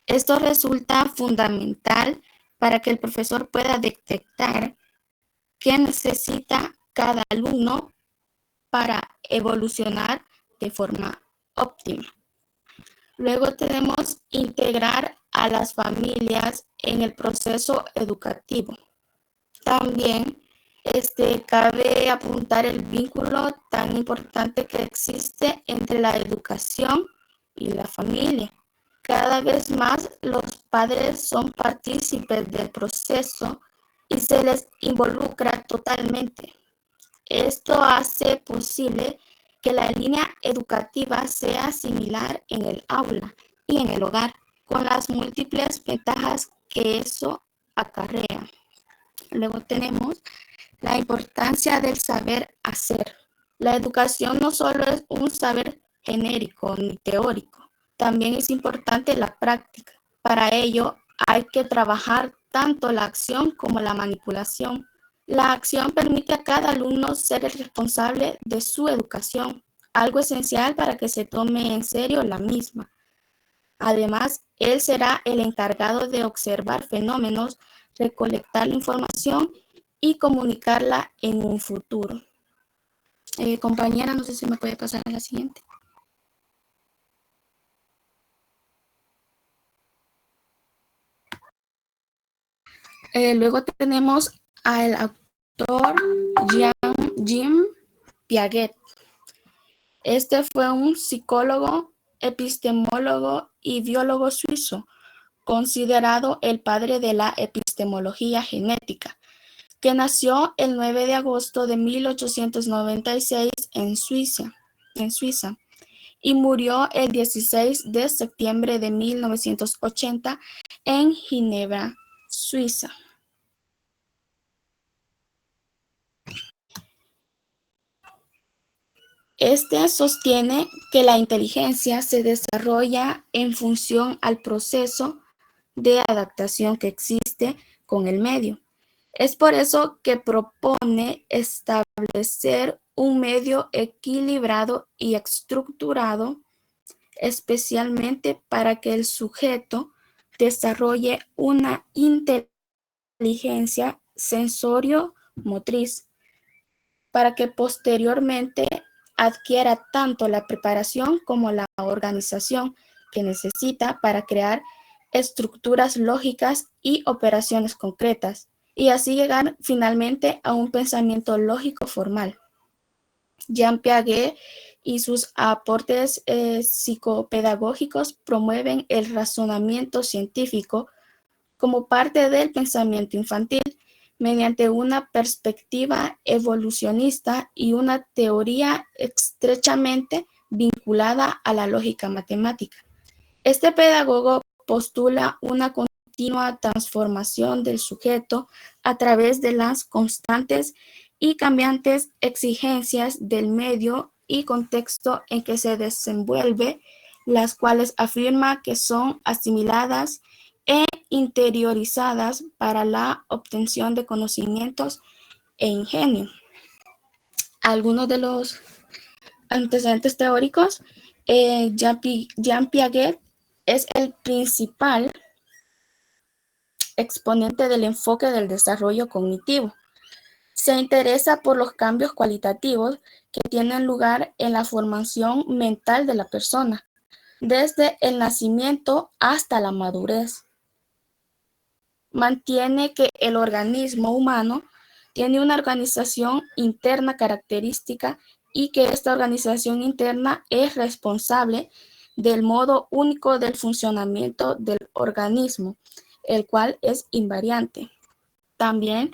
Esto resulta fundamental para que el profesor pueda detectar qué necesita cada alumno para evolucionar de forma óptima. Luego tenemos integrar a las familias en el proceso educativo. También cabe apuntar el vínculo tan importante que existe entre la educación y la familia. Cada vez más los padres son partícipes del proceso y se les involucra totalmente. Esto hace posible que la línea educativa sea similar en el aula y en el hogar, con las múltiples ventajas que eso acarrea. Luego tenemos la importancia del saber hacer. La educación no solo es un saber genérico ni teórico, también es importante la práctica. Para ello hay que trabajar tanto la acción como la manipulación. La acción permite a cada alumno ser el responsable de su educación, algo esencial para que se tome en serio la misma. Además, él será el encargado de observar fenómenos, recolectar la información y comunicarla en un futuro. Compañera, no sé si me puede pasar a la siguiente. Luego tenemos al autor Jean Piaget. Este fue un psicólogo, epistemólogo y biólogo suizo, considerado el padre de la epistemología genética, que nació el 9 de agosto de 1896 en Suiza, y murió el 16 de septiembre de 1980 en Ginebra, Suiza. Este sostiene que la inteligencia se desarrolla en función al proceso de adaptación que existe con el medio. Es por eso que propone establecer un medio equilibrado y estructurado, especialmente para que el sujeto desarrolle una inteligencia sensorio-motriz, para que posteriormente adquiera tanto la preparación como la organización que necesita para crear estructuras lógicas y operaciones concretas, y así llegar finalmente a un pensamiento lógico formal. Jean Piaget y sus aportes psicopedagógicos promueven el razonamiento científico como parte del pensamiento infantil, mediante una perspectiva evolucionista y una teoría estrechamente vinculada a la lógica matemática. Este pedagogo postula una continua transformación del sujeto a través de las constantes y cambiantes exigencias del medio y contexto en que se desenvuelve, las cuales afirma que son asimiladas e interiorizadas para la obtención de conocimientos e ingenio. Algunos de los antecedentes teóricos, Jean Piaget es el principal exponente del enfoque del desarrollo cognitivo. Se interesa por los cambios cualitativos que tienen lugar en la formación mental de la persona, desde el nacimiento hasta la madurez. Mantiene que el organismo humano tiene una organización interna característica y que esta organización interna es responsable del modo único del funcionamiento del organismo, el cual es invariante. También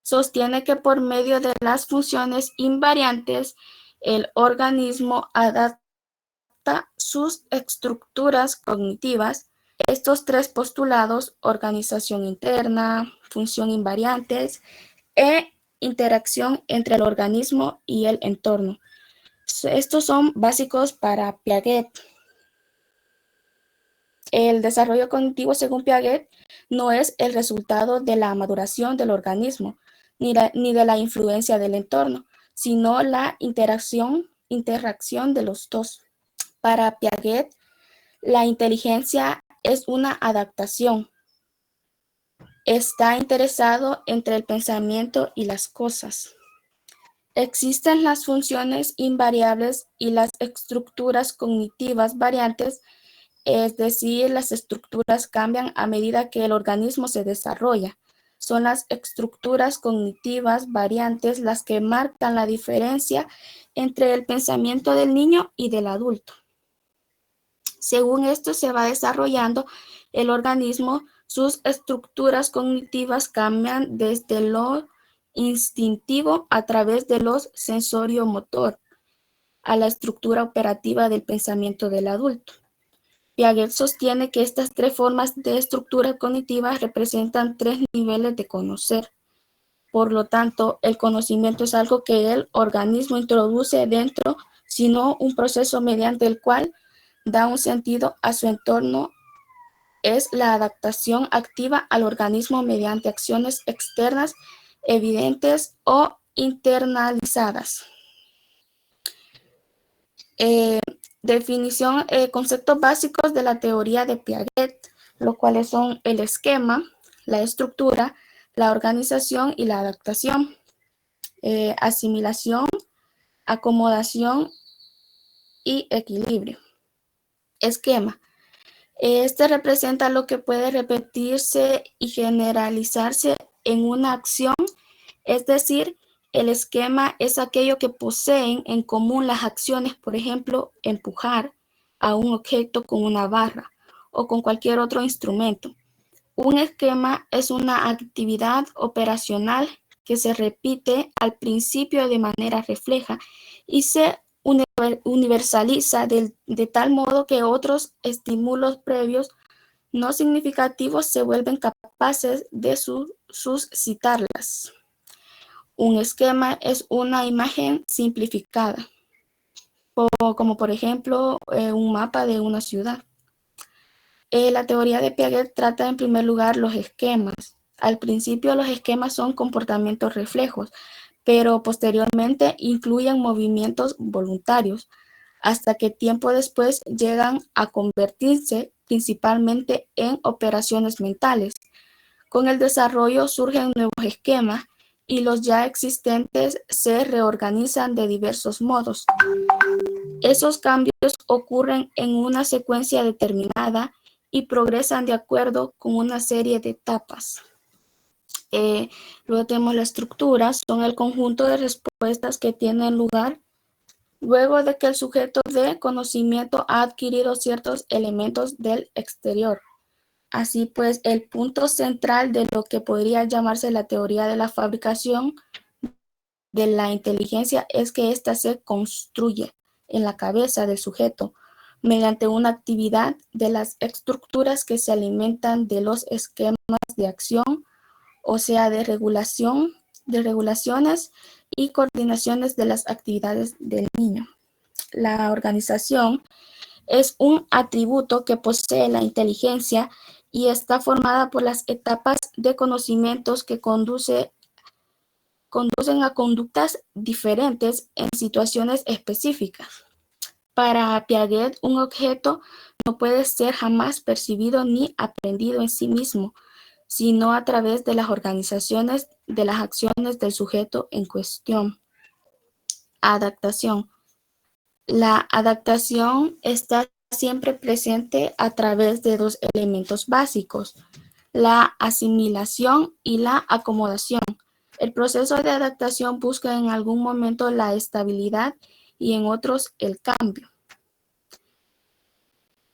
sostiene que por medio de las funciones invariantes, el organismo adapta sus estructuras cognitivas. Estos tres postulados, organización interna, función invariantes e interacción entre el organismo y el entorno. Estos son básicos para Piaget. El desarrollo cognitivo, según Piaget, no es el resultado de la maduración del organismo, ni de la influencia del entorno, sino la interacción de los dos. Para Piaget, la inteligencia es una adaptación. Está interesado entre el pensamiento y las cosas. Existen las funciones invariables y las estructuras cognitivas variantes, es decir, las estructuras cambian a medida que el organismo se desarrolla. Son las estructuras cognitivas variantes las que marcan la diferencia entre el pensamiento del niño y del adulto. Según esto se va desarrollando el organismo, sus estructuras cognitivas cambian desde lo instintivo a través de lo sensorio-motor a la estructura operativa del pensamiento del adulto. Piaget sostiene que estas tres formas de estructura cognitiva representan tres niveles de conocer. Por lo tanto, el conocimiento es algo que el organismo introduce dentro, sino un proceso mediante el cual da un sentido a su entorno. Es la adaptación activa al organismo mediante acciones externas evidentes o internalizadas. Definición, conceptos básicos de la teoría de Piaget, los cuales son el esquema, la estructura, la organización y la adaptación. Asimilación, acomodación y equilibrio. Esquema. Este representa lo que puede repetirse y generalizarse en una acción, es decir, el esquema es aquello que poseen en común las acciones, por ejemplo, empujar a un objeto con una barra o con cualquier otro instrumento. Un esquema es una actividad operacional que se repite al principio de manera refleja y se universaliza de tal modo que otros estímulos previos no significativos se vuelven capaces de suscitarlas. Un esquema es una imagen simplificada, como por ejemplo un mapa de una ciudad. La teoría de Piaget trata en primer lugar los esquemas. Al principio los esquemas son comportamientos reflejos, pero posteriormente incluyen movimientos voluntarios, hasta que tiempo después llegan a convertirse principalmente en operaciones mentales. Con el desarrollo surgen nuevos esquemas y los ya existentes se reorganizan de diversos modos. Esos cambios ocurren en una secuencia determinada y progresan de acuerdo con una serie de etapas. Luego tenemos la estructura, son el conjunto de respuestas que tienen lugar luego de que el sujeto de conocimiento ha adquirido ciertos elementos del exterior. Así pues, el punto central de lo que podría llamarse la teoría de la fabricación de la inteligencia es que ésta se construye en la cabeza del sujeto mediante una actividad de las estructuras que se alimentan de los esquemas de acción, o sea, de regulaciones y coordinaciones de las actividades del niño. La organización es un atributo que posee la inteligencia y está formada por las etapas de conocimientos que conducen a conductas diferentes en situaciones específicas. Para Piaget, un objeto no puede ser jamás percibido ni aprendido en sí mismo, sino a través de las organizaciones de las acciones del sujeto en cuestión. Adaptación. La adaptación está siempre presente a través de dos elementos básicos, la asimilación y la acomodación. El proceso de adaptación busca en algún momento la estabilidad y en otros el cambio.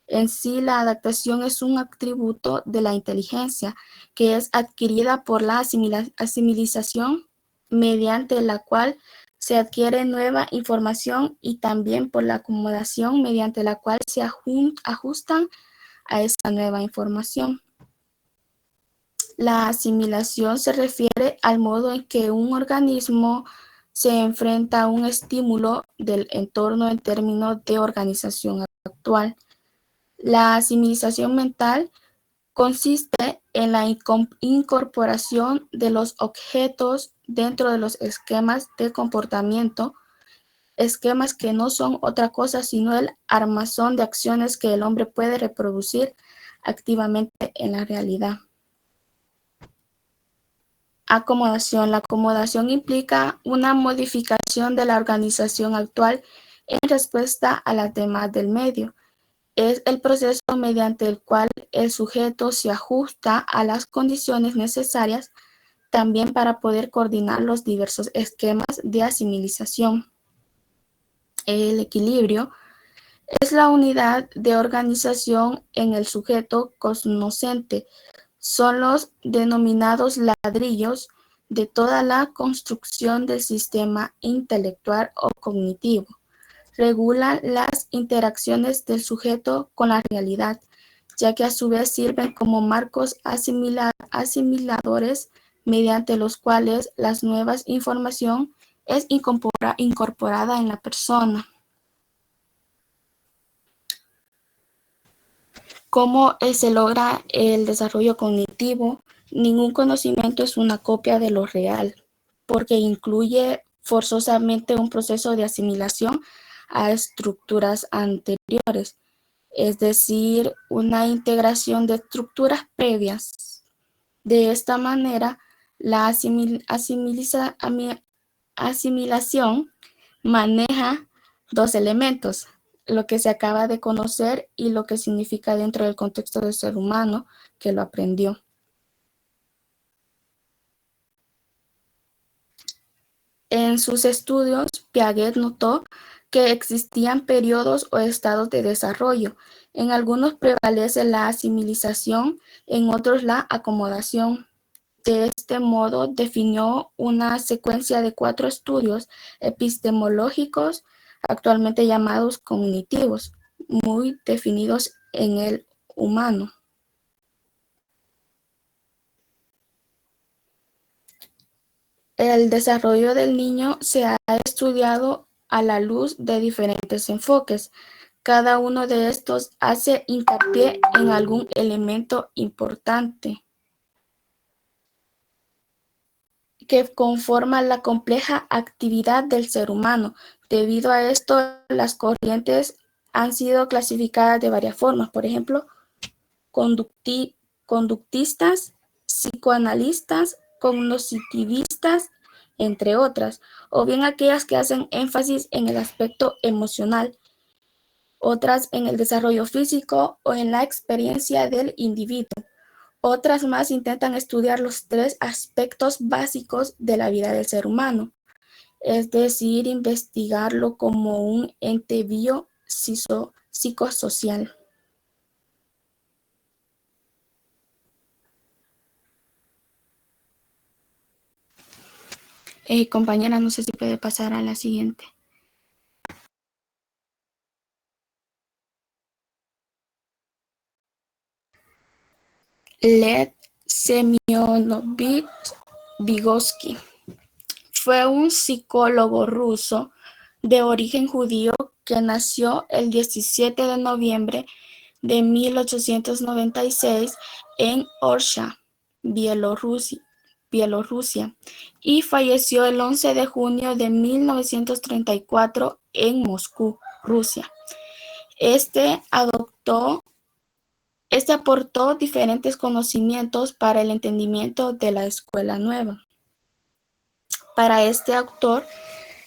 En sí, la adaptación es un atributo de la inteligencia que es adquirida por la asimilización, mediante la cual se adquiere nueva información, y también por la acomodación, mediante la cual se ajustan a esa nueva información. La asimilación se refiere al modo en que un organismo se enfrenta a un estímulo del entorno en términos de organización actual. La asimilización mental consiste en la incorporación de los objetos dentro de los esquemas de comportamiento, esquemas que no son otra cosa sino el armazón de acciones que el hombre puede reproducir activamente en la realidad. Acomodación. La acomodación implica una modificación de la organización actual en respuesta a las demás del medio. Es el proceso mediante el cual el sujeto se ajusta a las condiciones necesarias también para poder coordinar los diversos esquemas de asimilización. El equilibrio es la unidad de organización en el sujeto cognoscente. Son los denominados ladrillos de toda la construcción del sistema intelectual o cognitivo. Regulan las interacciones del sujeto con la realidad, ya que a su vez sirven como marcos asimiladores mediante los cuales la nueva información es incorporada en la persona. ¿Cómo se logra el desarrollo cognitivo? Ningún conocimiento es una copia de lo real, porque incluye forzosamente un proceso de asimilación a estructuras anteriores, es decir, una integración de estructuras previas. De esta manera, la asimilación maneja dos elementos: lo que se acaba de conocer y lo que significa dentro del contexto del ser humano que lo aprendió. En sus estudios, Piaget notó que existían periodos o estados de desarrollo. En algunos prevalece la asimilización, en otros la acomodación. De este modo, definió una secuencia de 4 estudios epistemológicos, actualmente llamados cognitivos, muy definidos en el humano. El desarrollo del niño se ha estudiado a la luz de diferentes enfoques. Cada uno de estos hace hincapié en algún elemento importante que conforma la compleja actividad del ser humano. Debido a esto, las corrientes han sido clasificadas de varias formas. Por ejemplo, conductistas, psicoanalistas, cognitivistas, entre otras, o bien aquellas que hacen énfasis en el aspecto emocional, otras en el desarrollo físico o en la experiencia del individuo. Otras más intentan estudiar los 3 aspectos básicos de la vida del ser humano, es decir, investigarlo como un ente psicosocial. Compañera, no sé si puede pasar a la siguiente. Lev Semyonovich Vygotsky fue un psicólogo ruso de origen judío que nació el 17 de noviembre de 1896 en Orsha, Bielorrusia, y falleció el 11 de junio de 1934 en Moscú, Rusia. Este aportó diferentes conocimientos para el entendimiento de la escuela nueva. Para este autor,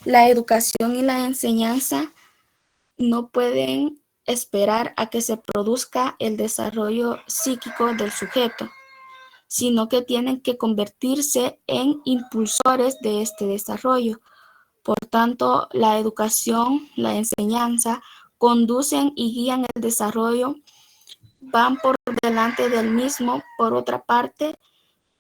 la educación y la enseñanza no pueden esperar a que se produzca el desarrollo psíquico del sujeto, sino que tienen que convertirse en impulsores de este desarrollo. Por tanto, la educación, la enseñanza, conducen y guían el desarrollo, van por delante del mismo. Por otra parte,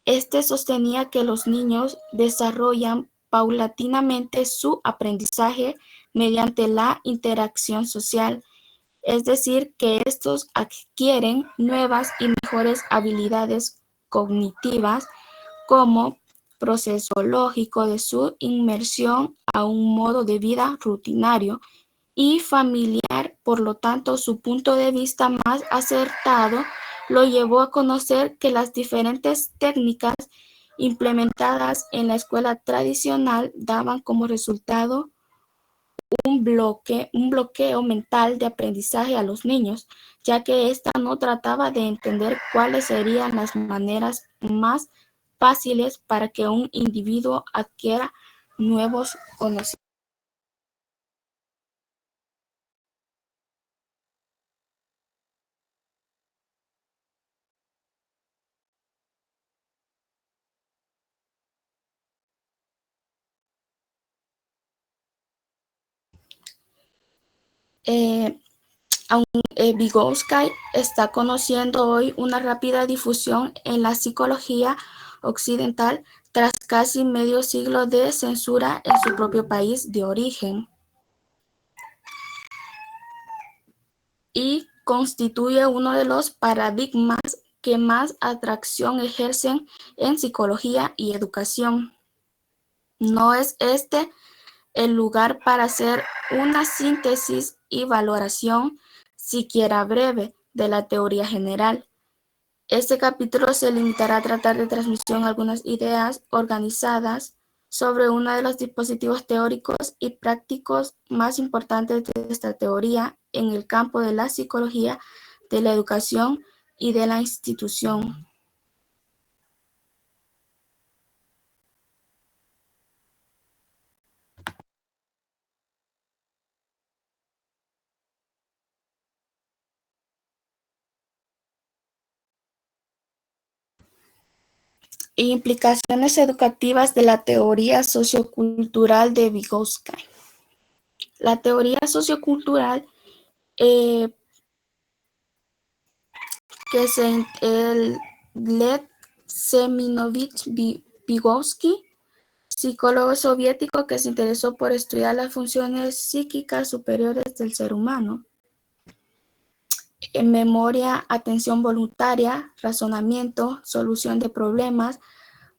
este sostenía que los niños desarrollan paulatinamente su aprendizaje mediante la interacción social, es decir, que estos adquieren nuevas y mejores habilidades cognitivas como proceso lógico de su inmersión a un modo de vida rutinario y familiar. Por lo tanto, su punto de vista más acertado lo llevó a conocer que las diferentes técnicas implementadas en la escuela tradicional daban como resultado un bloqueo mental de aprendizaje a los niños, ya que ésta no trataba de entender cuáles serían las maneras más fáciles para que un individuo adquiera nuevos conocimientos. Vygotsky está conociendo hoy una rápida difusión en la psicología occidental tras casi medio siglo de censura en su propio país de origen, y constituye uno de los paradigmas que más atracción ejercen en psicología y educación. No es este el lugar para hacer una síntesis y valoración, siquiera breve, de la teoría general. Este capítulo se limitará a tratar de transmisión algunas ideas organizadas sobre uno de los dispositivos teóricos y prácticos más importantes de esta teoría en el campo de la psicología, de la educación y de la institución. Implicaciones educativas de la teoría sociocultural de Vygotsky. La teoría sociocultural que Lev Seminovich Vygotsky, psicólogo soviético que se interesó por estudiar las funciones psíquicas superiores del ser humano, en memoria, atención voluntaria, razonamiento, solución de problemas.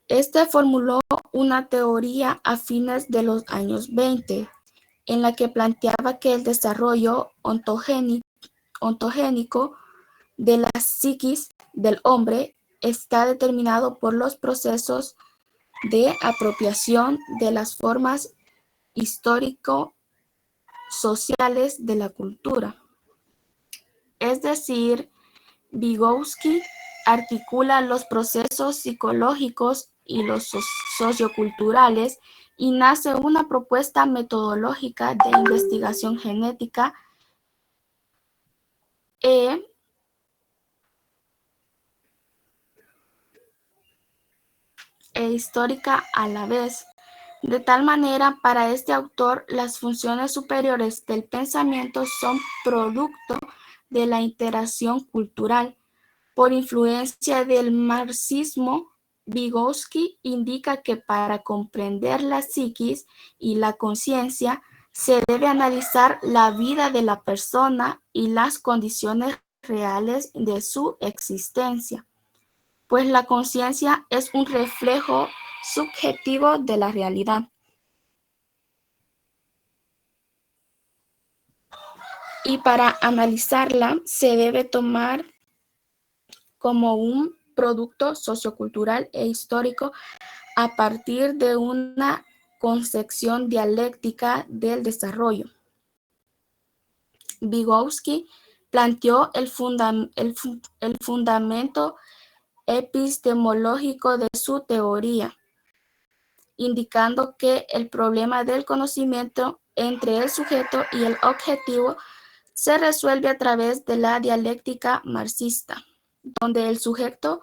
Este formuló una teoría a fines de los años 20, en la que planteaba que el desarrollo ontogénico de la psiquis del hombre está determinado por los procesos de apropiación de las formas histórico-sociales de la cultura. Es decir, Vygotsky articula los procesos psicológicos y los socioculturales y nace una propuesta metodológica de investigación genética e histórica a la vez. De tal manera, para este autor, las funciones superiores del pensamiento son producto de la interacción cultural. Por influencia del marxismo, Vygotsky indica que para comprender la psiquis y la conciencia se debe analizar la vida de la persona y las condiciones reales de su existencia, pues la conciencia es un reflejo subjetivo de la realidad. Y para analizarla se debe tomar como un producto sociocultural e histórico a partir de una concepción dialéctica del desarrollo. Vygotsky planteó el fundamento epistemológico de su teoría, indicando que el problema del conocimiento entre el sujeto y el objetivo se resuelve a través de la dialéctica marxista, donde el sujeto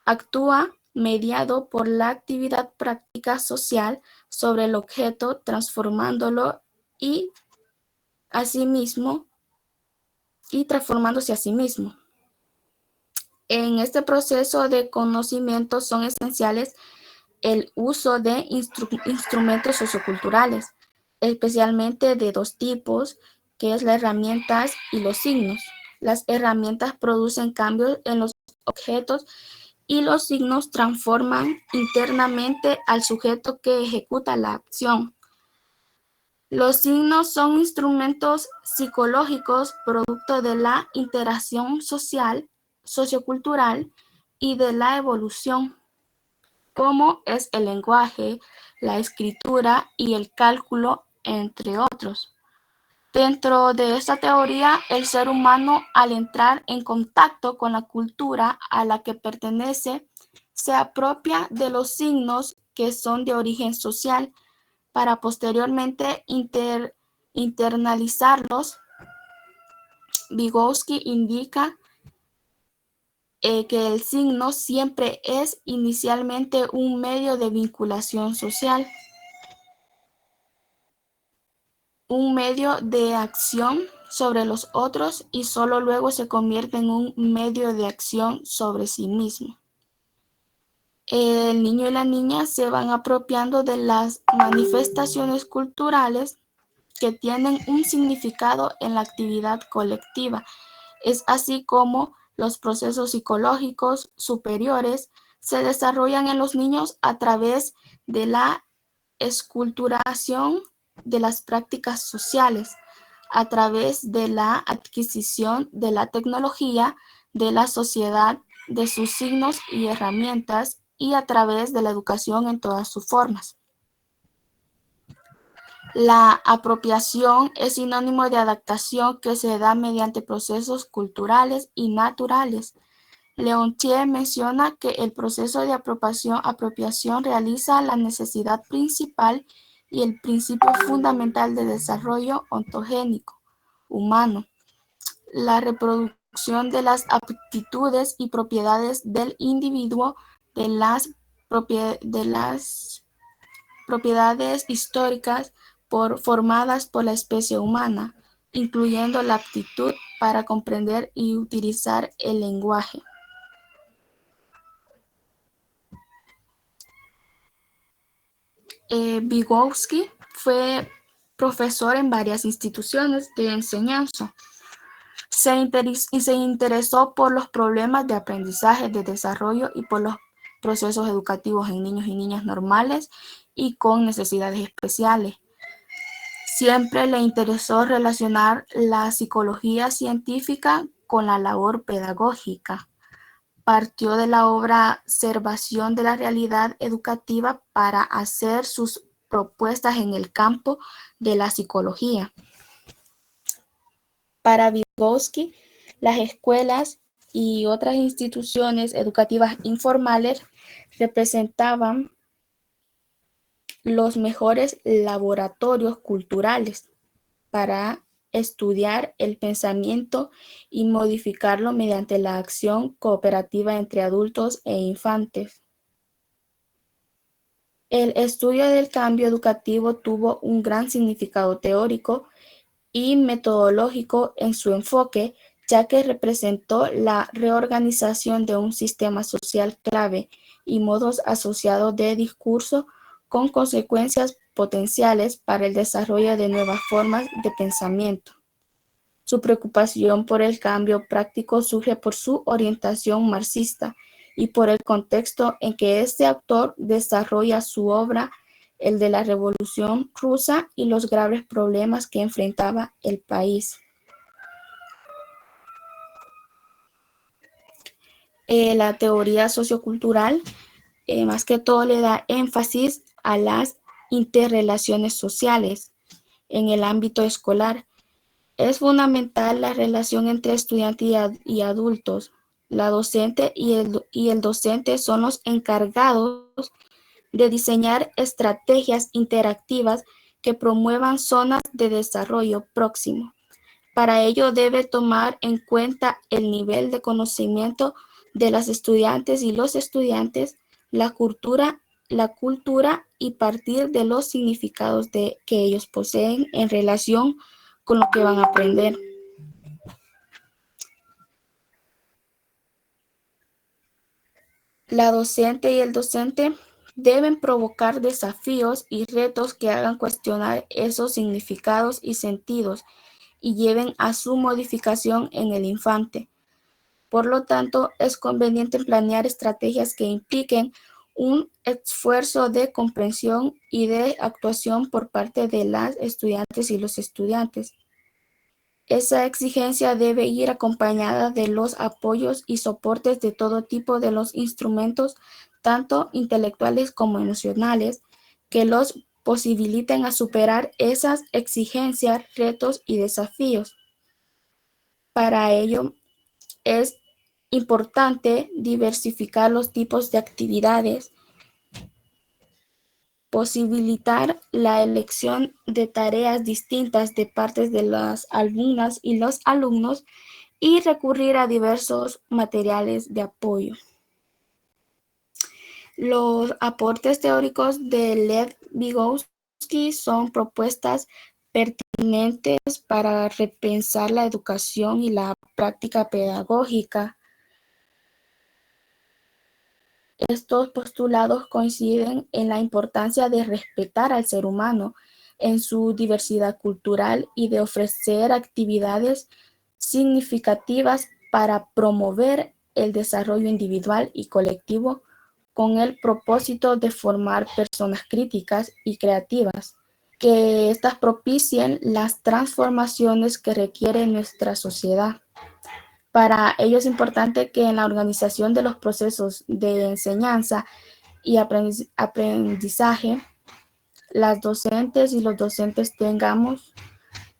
actúa mediado por la actividad práctica social sobre el objeto, transformándolo y transformándose a sí mismo. En este proceso de conocimiento son esenciales el uso de instrumentos socioculturales, especialmente de dos tipos, que es las herramientas y los signos. Las herramientas producen cambios en los objetos y los signos transforman internamente al sujeto que ejecuta la acción. Los signos son instrumentos psicológicos producto de la interacción social, sociocultural y de la evolución, como es el lenguaje, la escritura y el cálculo, entre otros. Dentro de esta teoría, el ser humano, al entrar en contacto con la cultura a la que pertenece, se apropia de los signos que son de origen social para posteriormente internalizarlos. Vygotsky indica que el signo siempre es inicialmente un medio de vinculación social, un medio de acción sobre los otros y solo luego se convierte en un medio de acción sobre sí mismo. El niño y la niña se van apropiando de las manifestaciones culturales que tienen un significado en la actividad colectiva. Es así como los procesos psicológicos superiores se desarrollan en los niños a través de la esculturación de las prácticas sociales, a través de la adquisición de la tecnología, de la sociedad, de sus signos y herramientas y a través de la educación en todas sus formas. La apropiación es sinónimo de adaptación que se da mediante procesos culturales y naturales. Leontief menciona que el proceso de apropiación realiza la necesidad principal y el principio fundamental de desarrollo ontogénico humano, la reproducción de las aptitudes y propiedades del individuo, de las propiedades históricas formadas por la especie humana, incluyendo la aptitud para comprender y utilizar el lenguaje. Vygotsky fue profesor en varias instituciones de enseñanza. Se interesó por los problemas de aprendizaje, de desarrollo y por los procesos educativos en niños y niñas normales y con necesidades especiales. Siempre le interesó relacionar la psicología científica con la labor pedagógica. Partió de la observación de la realidad educativa para hacer sus propuestas en el campo de la psicología. Para Vygotsky, las escuelas y otras instituciones educativas informales representaban los mejores laboratorios culturales para estudiar el pensamiento y modificarlo mediante la acción cooperativa entre adultos e infantes. El estudio del cambio educativo tuvo un gran significado teórico y metodológico en su enfoque, ya que representó la reorganización de un sistema social clave y modos asociados de discurso con consecuencias potenciales para el desarrollo de nuevas formas de pensamiento. Su preocupación por el cambio práctico surge por su orientación marxista y por el contexto en que este autor desarrolla su obra, el de la Revolución Rusa y los graves problemas que enfrentaba el país. La teoría sociocultural, más que todo, le da énfasis a las interrelaciones sociales en el ámbito escolar. Es fundamental la relación entre estudiante y adultos. La docente y el docente son los encargados de diseñar estrategias interactivas que promuevan zonas de desarrollo próximo. Para ello debe tomar en cuenta el nivel de conocimiento de las estudiantes y los estudiantes, la cultura y partir de los significados que ellos poseen en relación con lo que van a aprender. La docente y el docente deben provocar desafíos y retos que hagan cuestionar esos significados y sentidos y lleven a su modificación en el infante. Por lo tanto, es conveniente planear estrategias que impliquen un esfuerzo de comprensión y de actuación por parte de las estudiantes y los estudiantes. Esa exigencia debe ir acompañada de los apoyos y soportes de todo tipo de los instrumentos, tanto intelectuales como emocionales, que los posibiliten a superar esas exigencias, retos y desafíos. Para ello es importante diversificar los tipos de actividades, posibilitar la elección de tareas distintas de parte de las alumnas y los alumnos y recurrir a diversos materiales de apoyo. Los aportes teóricos de Lev Vygotsky son propuestas pertinentes para repensar la educación y la práctica pedagógica. Estos postulados coinciden en la importancia de respetar al ser humano en su diversidad cultural y de ofrecer actividades significativas para promover el desarrollo individual y colectivo con el propósito de formar personas críticas y creativas, que éstas propicien las transformaciones que requiere nuestra sociedad. Para ello es importante que en la organización de los procesos de enseñanza y aprendizaje, las docentes y los docentes tengamos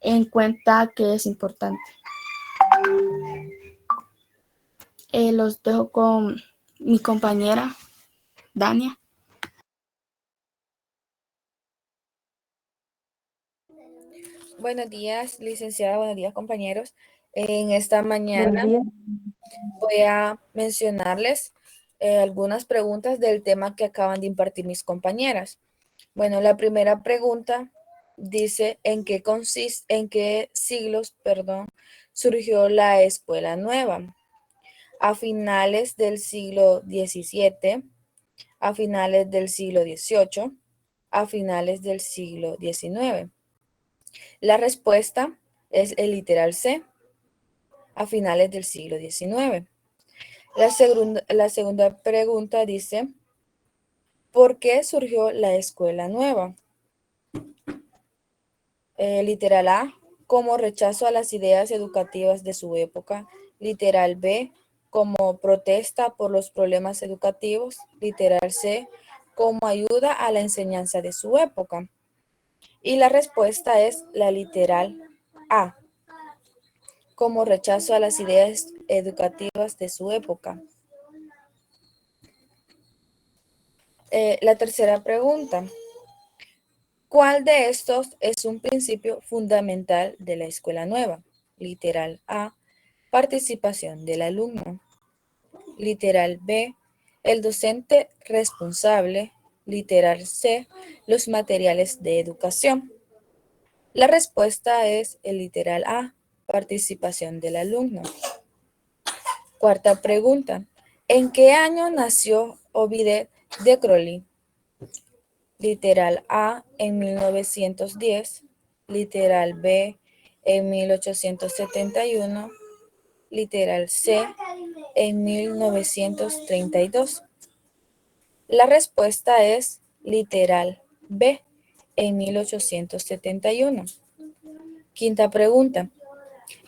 en cuenta que es importante. Los dejo con mi compañera, Dania. Buenos días, licenciada, buenos días, compañeros. En esta mañana voy a mencionarles algunas preguntas del tema que acaban de impartir mis compañeras. Bueno, la primera pregunta dice, ¿en qué siglos, surgió la escuela nueva? A finales del siglo XVII, a finales del siglo XVIII, a finales del siglo XIX. La respuesta es el literal C, a finales del siglo XIX. La segunda pregunta dice, ¿por qué surgió la escuela nueva? Literal A, como rechazo a las ideas educativas de su época. Literal B, como protesta por los problemas educativos. Literal C, como ayuda a la enseñanza de su época. Y la respuesta es la literal A, como rechazo a las ideas educativas de su época. La tercera pregunta. ¿Cuál de estos es un principio fundamental de la escuela nueva? Literal A, participación del alumno. Literal B, el docente responsable. Literal C, los materiales de educación. La respuesta es el literal A, participación del alumno. Cuarta pregunta. ¿En qué año nació Ovide de Crowley? Literal A, en 1910. Literal B, en 1871. Literal C, en 1932. La respuesta es literal B, en 1871. Quinta pregunta.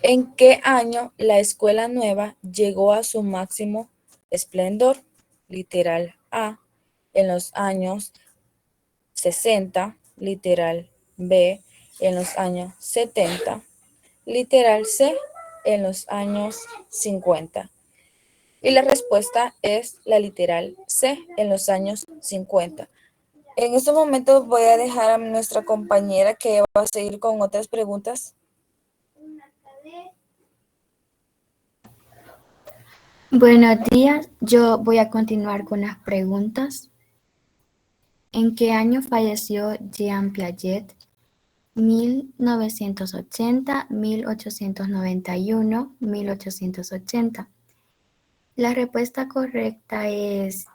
¿En qué año la escuela nueva llegó a su máximo esplendor? Literal A, en los años 60, literal B, en los años 70, literal C, en los años 50. Y la respuesta es la literal C, en los años 50. En estos momentos voy a dejar a nuestra compañera que va a seguir con otras preguntas. Buenos días, yo voy a continuar con las preguntas. ¿En qué año falleció Jean Piaget? 1980, 1891, 1880. La respuesta correcta es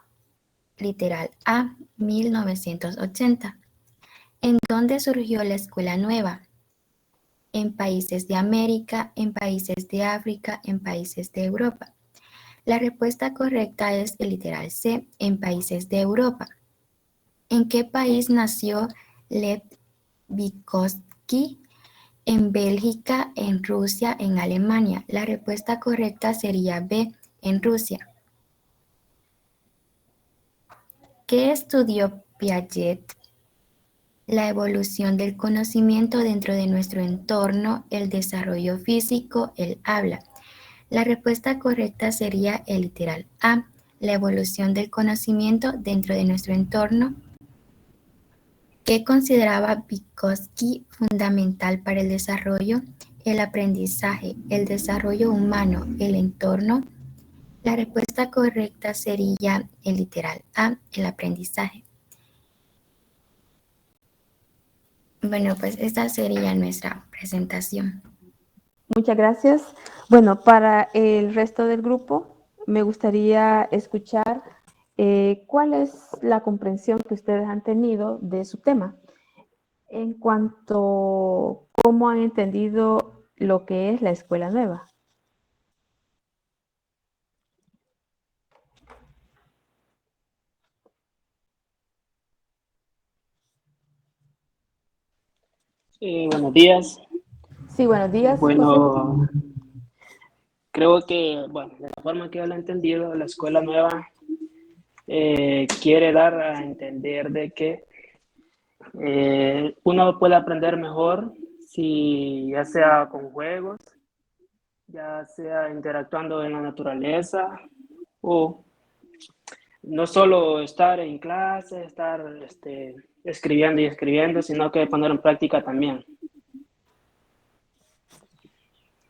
literal A, 1980. ¿En dónde surgió la escuela nueva? En países de América, en países de África, en países de Europa. La respuesta correcta es el literal C, en países de Europa. ¿En qué país nació Lev Vygotsky? En Bélgica, en Rusia, en Alemania. La respuesta correcta sería B, en Rusia. ¿Qué estudió Piaget? la evolución del conocimiento dentro de nuestro entorno, el desarrollo físico, el habla. La respuesta correcta sería el literal A, la evolución del conocimiento dentro de nuestro entorno. ¿Qué consideraba Vygotsky fundamental para el desarrollo? El aprendizaje, el desarrollo humano, el entorno. La respuesta correcta sería el literal A, el aprendizaje. Bueno, pues esta sería nuestra presentación. Muchas gracias. Bueno, para el resto del grupo, me gustaría escuchar cuál es la comprensión que ustedes han tenido de su tema en cuanto a cómo han entendido lo que es la escuela nueva. Buenos días. Sí, buenos días, José. Bueno, creo que, bueno, de la forma que yo lo he entendido, la escuela nueva quiere dar a entender de que uno puede aprender mejor si ya sea con juegos, ya sea interactuando en la naturaleza o no solo estar en clase, estar escribiendo y escribiendo, sino que poner en práctica también.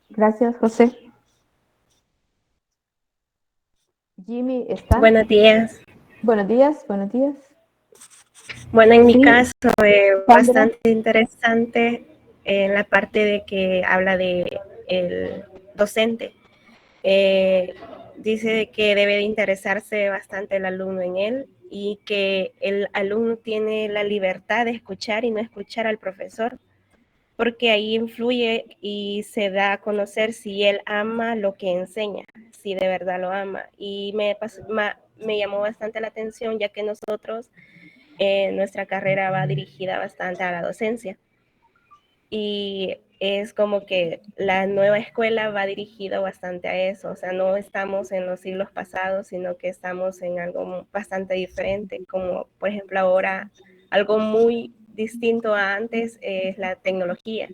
Gracias, José. Jimmy, ¿está? Buenos días. Buenos días, buenos días. Bueno, en mi Sí, caso, Sandra. bastante interesante en la parte de que habla de el docente. Dice que debe de interesarse bastante el alumno en él y que el alumno tiene la libertad de escuchar y no escuchar al profesor, porque ahí influye y se da a conocer si él ama lo que enseña, si de verdad lo ama. Y me llamó bastante la atención, ya que nosotros, nuestra carrera va dirigida bastante a la docencia. Y es como que la nueva escuela va dirigida bastante a eso, o sea, no estamos en los siglos pasados, sino que estamos en algo bastante diferente, como por ejemplo ahora algo muy distinto a antes es la tecnología.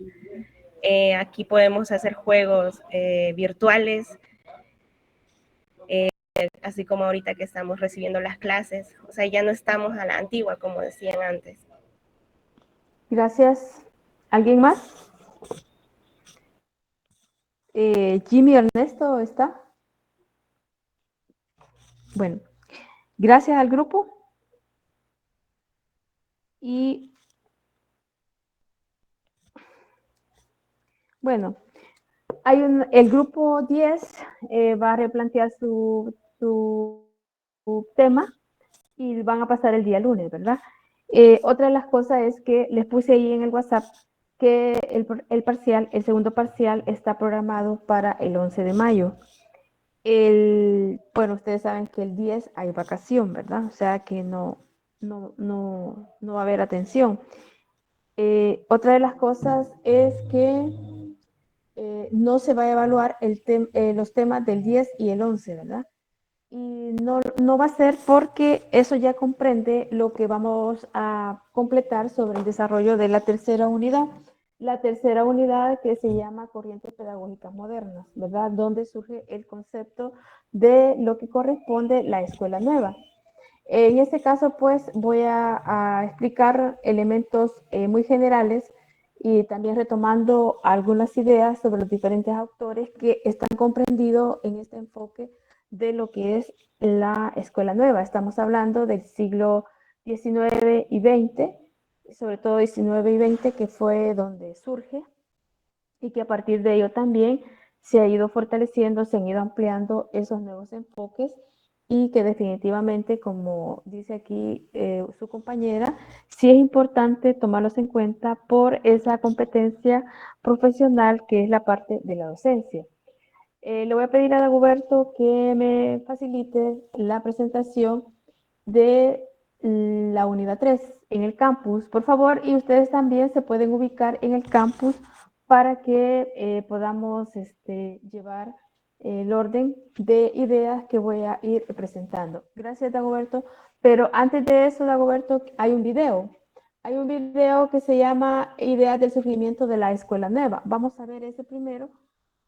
Aquí podemos hacer juegos virtuales, así como ahorita que estamos recibiendo las clases, o sea, ya no estamos a la antigua, como decían antes. Gracias. ¿Alguien más? Jimmy Ernesto, ¿está? Bueno, gracias al grupo. Y bueno, el grupo 10 va a replantear su tema y van a pasar el día lunes, ¿verdad? Otra de las cosas es que les puse ahí en el WhatsApp que el segundo parcial está programado para el 11 de mayo. Bueno, ustedes saben que el 10 hay vacación, ¿verdad? O sea que no va a haber atención. Otra de las cosas es que no se va a evaluar los temas del 10 y el 11, ¿verdad? Y no va a ser porque eso ya comprende lo que vamos a completar sobre el desarrollo de la tercera unidad. La tercera unidad que se llama Corrientes Pedagógicas Modernas, ¿verdad? Donde surge el concepto de lo que corresponde la escuela nueva. En este caso, pues, voy a explicar elementos muy generales y también retomando algunas ideas sobre los diferentes autores que están comprendidos en este enfoque de lo que es la escuela nueva. Estamos hablando del siglo XIX y XX, sobre todo XIX y XX, que fue donde surge y que a partir de ello también se ha ido fortaleciendo, se han ido ampliando esos nuevos enfoques y que definitivamente, como dice aquí su compañera, sí es importante tomarlos en cuenta por esa competencia profesional que es la parte de la docencia. Le voy a pedir a Dagoberto que me facilite la presentación de la unidad 3 en el campus, por favor, y ustedes también se pueden ubicar en el campus para que podamos llevar el orden de ideas que voy a ir presentando. Gracias, Dagoberto. Pero antes de eso, Dagoberto, hay un video Hay un video que se llama Ideas del surgimiento de la escuela nueva. Vamos a ver ese primero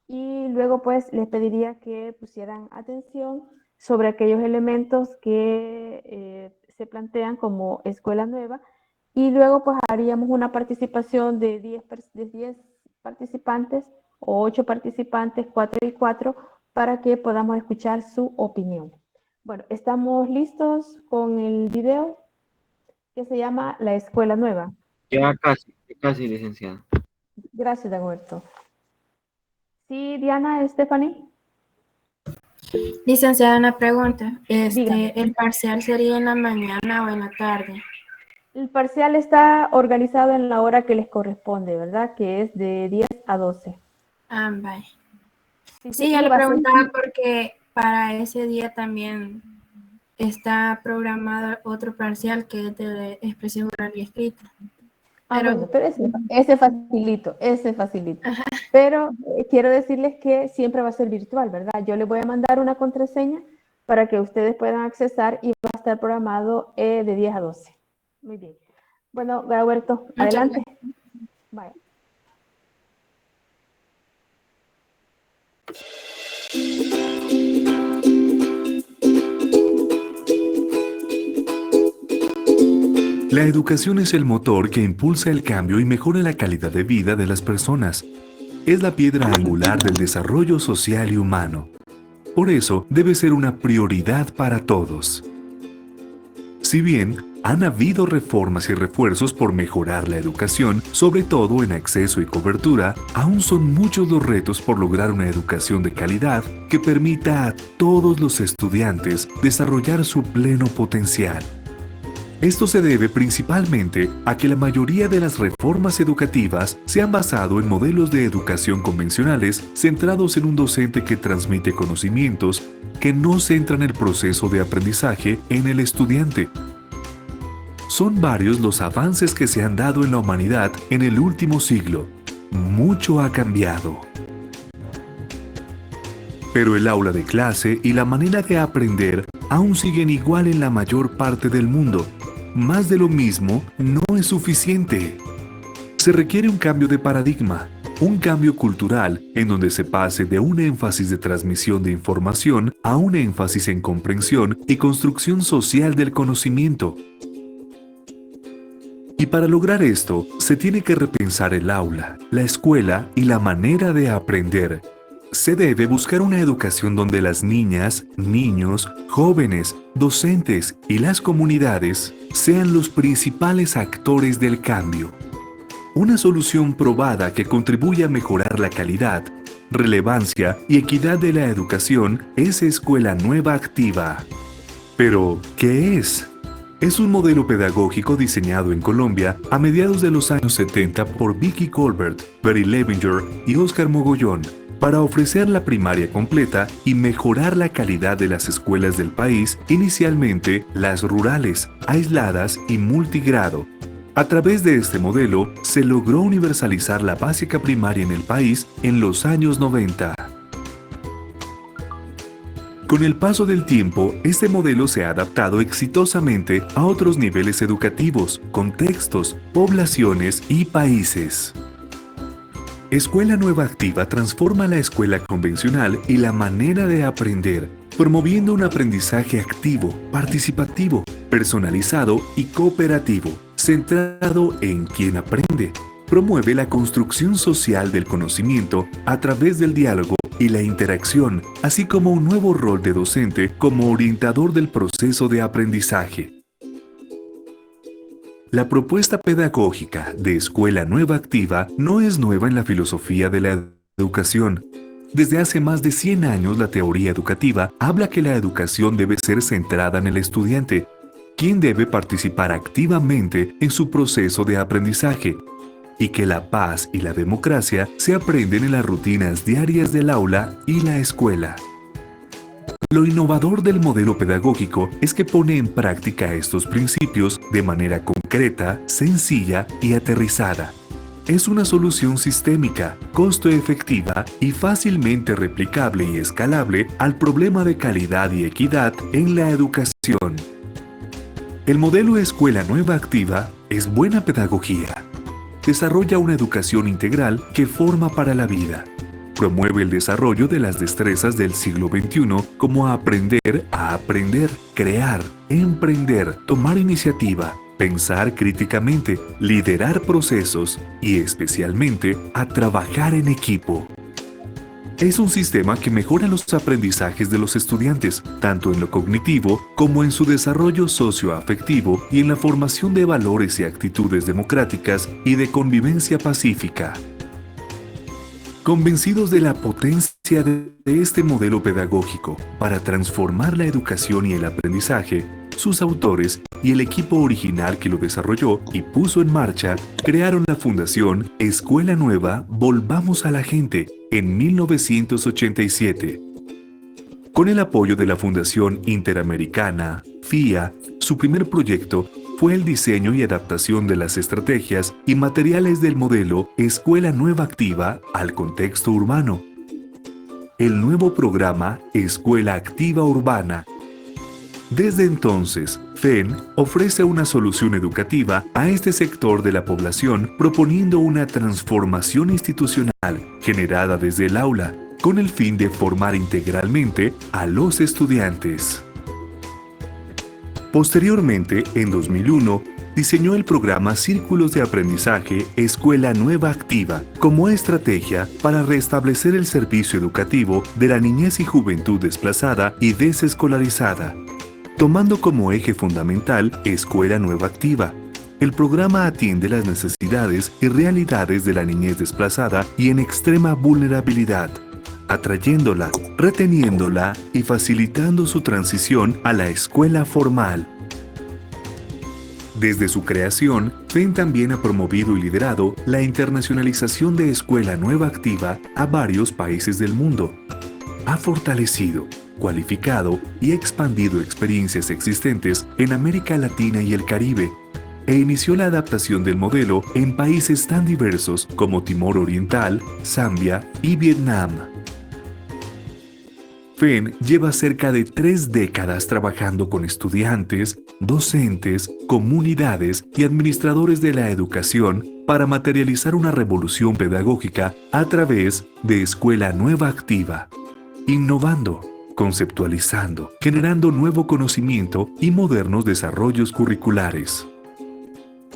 y luego pues les pediría que pusieran atención sobre aquellos elementos que se plantean como escuela nueva y luego pues haríamos una participación de 10 participantes o 8 participantes, 4 y 4, para que podamos escuchar su opinión. Bueno, ¿estamos listos con el video que se llama La Escuela Nueva? Ya casi, licenciada. Gracias, Dagoberto. Sí, Diana, Stephanie. Licenciada, una pregunta. Dígame. ¿El parcial sería en la mañana o en la tarde? El parcial está organizado en la hora que les corresponde, ¿verdad? Que es de 10 a 12. Ah, vaya. Sí, Sí, yo le va a ser- preguntaba porque para ese día también está programado otro parcial que es de expresión oral y escrita. Bueno, pero ese facilito. Ajá. Pero quiero decirles que siempre va a ser virtual, ¿verdad? Yo les voy a mandar una contraseña para que ustedes puedan accesar y va a estar programado de 10 a 12. Muy bien. Bueno, Roberto, Muchas adelante. Vaya. La educación es el motor que impulsa el cambio y mejora la calidad de vida de las personas. Es la piedra angular del desarrollo social y humano. Por eso, debe ser una prioridad para todos. Si bien han habido reformas y refuerzos por mejorar la educación, sobre todo en acceso y cobertura, aún son muchos los retos por lograr una educación de calidad que permita a todos los estudiantes desarrollar su pleno potencial. Esto se debe principalmente a que la mayoría de las reformas educativas se han basado en modelos de educación convencionales centrados en un docente que transmite conocimientos que no centran el proceso de aprendizaje en el estudiante. Son varios los avances que se han dado en la humanidad en el último siglo. Mucho ha cambiado. Pero el aula de clase y la manera de aprender aún siguen igual en la mayor parte del mundo. Más de lo mismo no es suficiente. Se requiere un cambio de paradigma, un cambio cultural en donde se pase de un énfasis de transmisión de información a un énfasis en comprensión y construcción social del conocimiento. Y para lograr esto, se tiene que repensar el aula, la escuela y la manera de aprender. Se debe buscar una educación donde las niñas, niños, jóvenes, docentes y las comunidades sean los principales actores del cambio. Una solución probada que contribuye a mejorar la calidad, relevancia y equidad de la educación es Escuela Nueva Activa. Pero, ¿qué es? Es un modelo pedagógico diseñado en Colombia a mediados de los años 70 por Vicky Colbert, Berry Levinger y Oscar Mogollón, para ofrecer la primaria completa y mejorar la calidad de las escuelas del país, inicialmente las rurales, aisladas y multigrado. A través de este modelo, se logró universalizar la básica primaria en el país en los años 90. Con el paso del tiempo, este modelo se ha adaptado exitosamente a otros niveles educativos, contextos, poblaciones y países. Escuela Nueva Activa transforma la escuela convencional y la manera de aprender, promoviendo un aprendizaje activo, participativo, personalizado y cooperativo, centrado en quien aprende. Promueve la construcción social del conocimiento a través del diálogo y la interacción, así como un nuevo rol de docente como orientador del proceso de aprendizaje. La propuesta pedagógica de Escuela Nueva Activa no es nueva en la filosofía de la educación. Desde hace más de 100 años la teoría educativa habla que la educación debe ser centrada en el estudiante, quien debe participar activamente en su proceso de aprendizaje, y que la paz y la democracia se aprenden en las rutinas diarias del aula y la escuela. Lo innovador del modelo pedagógico es que pone en práctica estos principios de manera concreta, sencilla y aterrizada. Es una solución sistémica, costo efectiva y fácilmente replicable y escalable al problema de calidad y equidad en la educación. El modelo Escuela Nueva Activa es buena pedagogía. Desarrolla una educación integral que forma para la vida. Promueve el desarrollo de las destrezas del siglo XXI como aprender a aprender, crear, emprender, tomar iniciativa, pensar críticamente, liderar procesos y especialmente a trabajar en equipo. Es un sistema que mejora los aprendizajes de los estudiantes, tanto en lo cognitivo como en su desarrollo socioafectivo y en la formación de valores y actitudes democráticas y de convivencia pacífica. Convencidos de la potencia de este modelo pedagógico para transformar la educación y el aprendizaje, sus autores y el equipo original que lo desarrolló y puso en marcha crearon la Fundación Escuela Nueva Volvamos a la Gente en 1987. Con el apoyo de la Fundación Interamericana, FIA, su primer proyecto fue el diseño y adaptación de las estrategias y materiales del modelo Escuela Nueva Activa al contexto urbano. El nuevo programa Escuela Activa Urbana. Desde entonces, FEN ofrece una solución educativa a este sector de la población proponiendo una transformación institucional generada desde el aula, con el fin de formar integralmente a los estudiantes. Posteriormente, en 2001, diseñó el programa Círculos de Aprendizaje Escuela Nueva Activa como estrategia para restablecer el servicio educativo de la niñez y juventud desplazada y desescolarizada, tomando como eje fundamental Escuela Nueva Activa. El programa atiende las necesidades y realidades de la niñez desplazada y en extrema vulnerabilidad, atrayéndola, reteniéndola y facilitando su transición a la escuela formal. Desde su creación, FEN también ha promovido y liderado la internacionalización de Escuela Nueva Activa a varios países del mundo. Ha fortalecido, cualificado y expandido experiencias existentes en América Latina y el Caribe, e inició la adaptación del modelo en países tan diversos como Timor Oriental, Zambia y Vietnam. FEN lleva cerca de 3 décadas trabajando con estudiantes, docentes, comunidades y administradores de la educación para materializar una revolución pedagógica a través de Escuela Nueva Activa, innovando, conceptualizando, generando nuevo conocimiento y modernos desarrollos curriculares.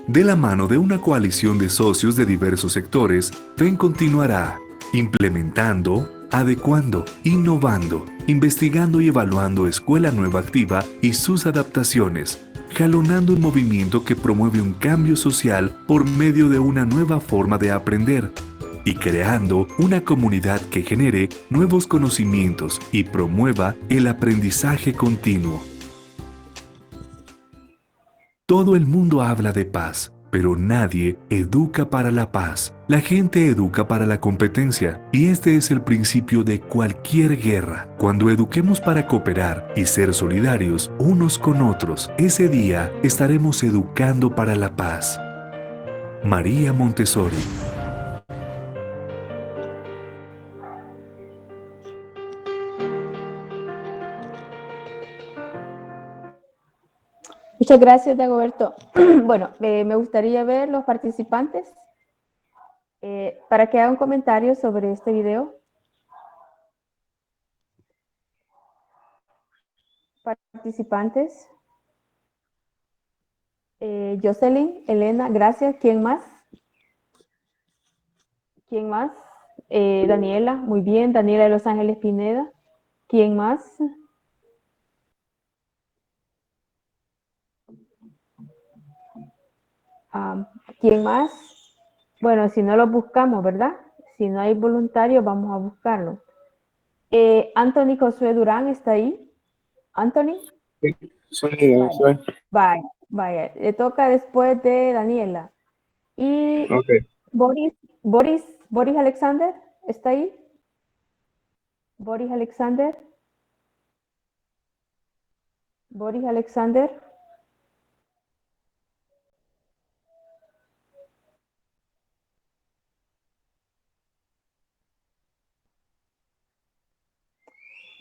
De la mano de una coalición de socios de diversos sectores, FEN continuará implementando, adecuando, innovando, investigando y evaluando Escuela Nueva Activa y sus adaptaciones, jalonando un movimiento que promueve un cambio social por medio de una nueva forma de aprender y creando una comunidad que genere nuevos conocimientos y promueva el aprendizaje continuo. Todo el mundo habla de paz, pero nadie educa para la paz. La gente educa para la competencia, y este es el principio de cualquier guerra. Cuando eduquemos para cooperar y ser solidarios unos con otros, ese día estaremos educando para la paz. María Montessori. Muchas gracias, Dagoberto. Bueno, me gustaría ver los participantes para que hagan comentarios sobre este video. Participantes. Jocelyn, Elena, gracias. ¿Quién más? ¿Quién más? Daniela, muy bien. Daniela de Los Ángeles Pineda. ¿Quién más? ¿Quién más? Bueno, si no lo buscamos, ¿verdad? Si no hay voluntarios, vamos a buscarlo. Anthony Josué Durán, ¿está ahí? ¿Anthony? Soy. Vaya, vaya. Le toca después de Daniela. Y Okay. Boris Alexander, ¿está ahí? Boris Alexander. Boris Alexander.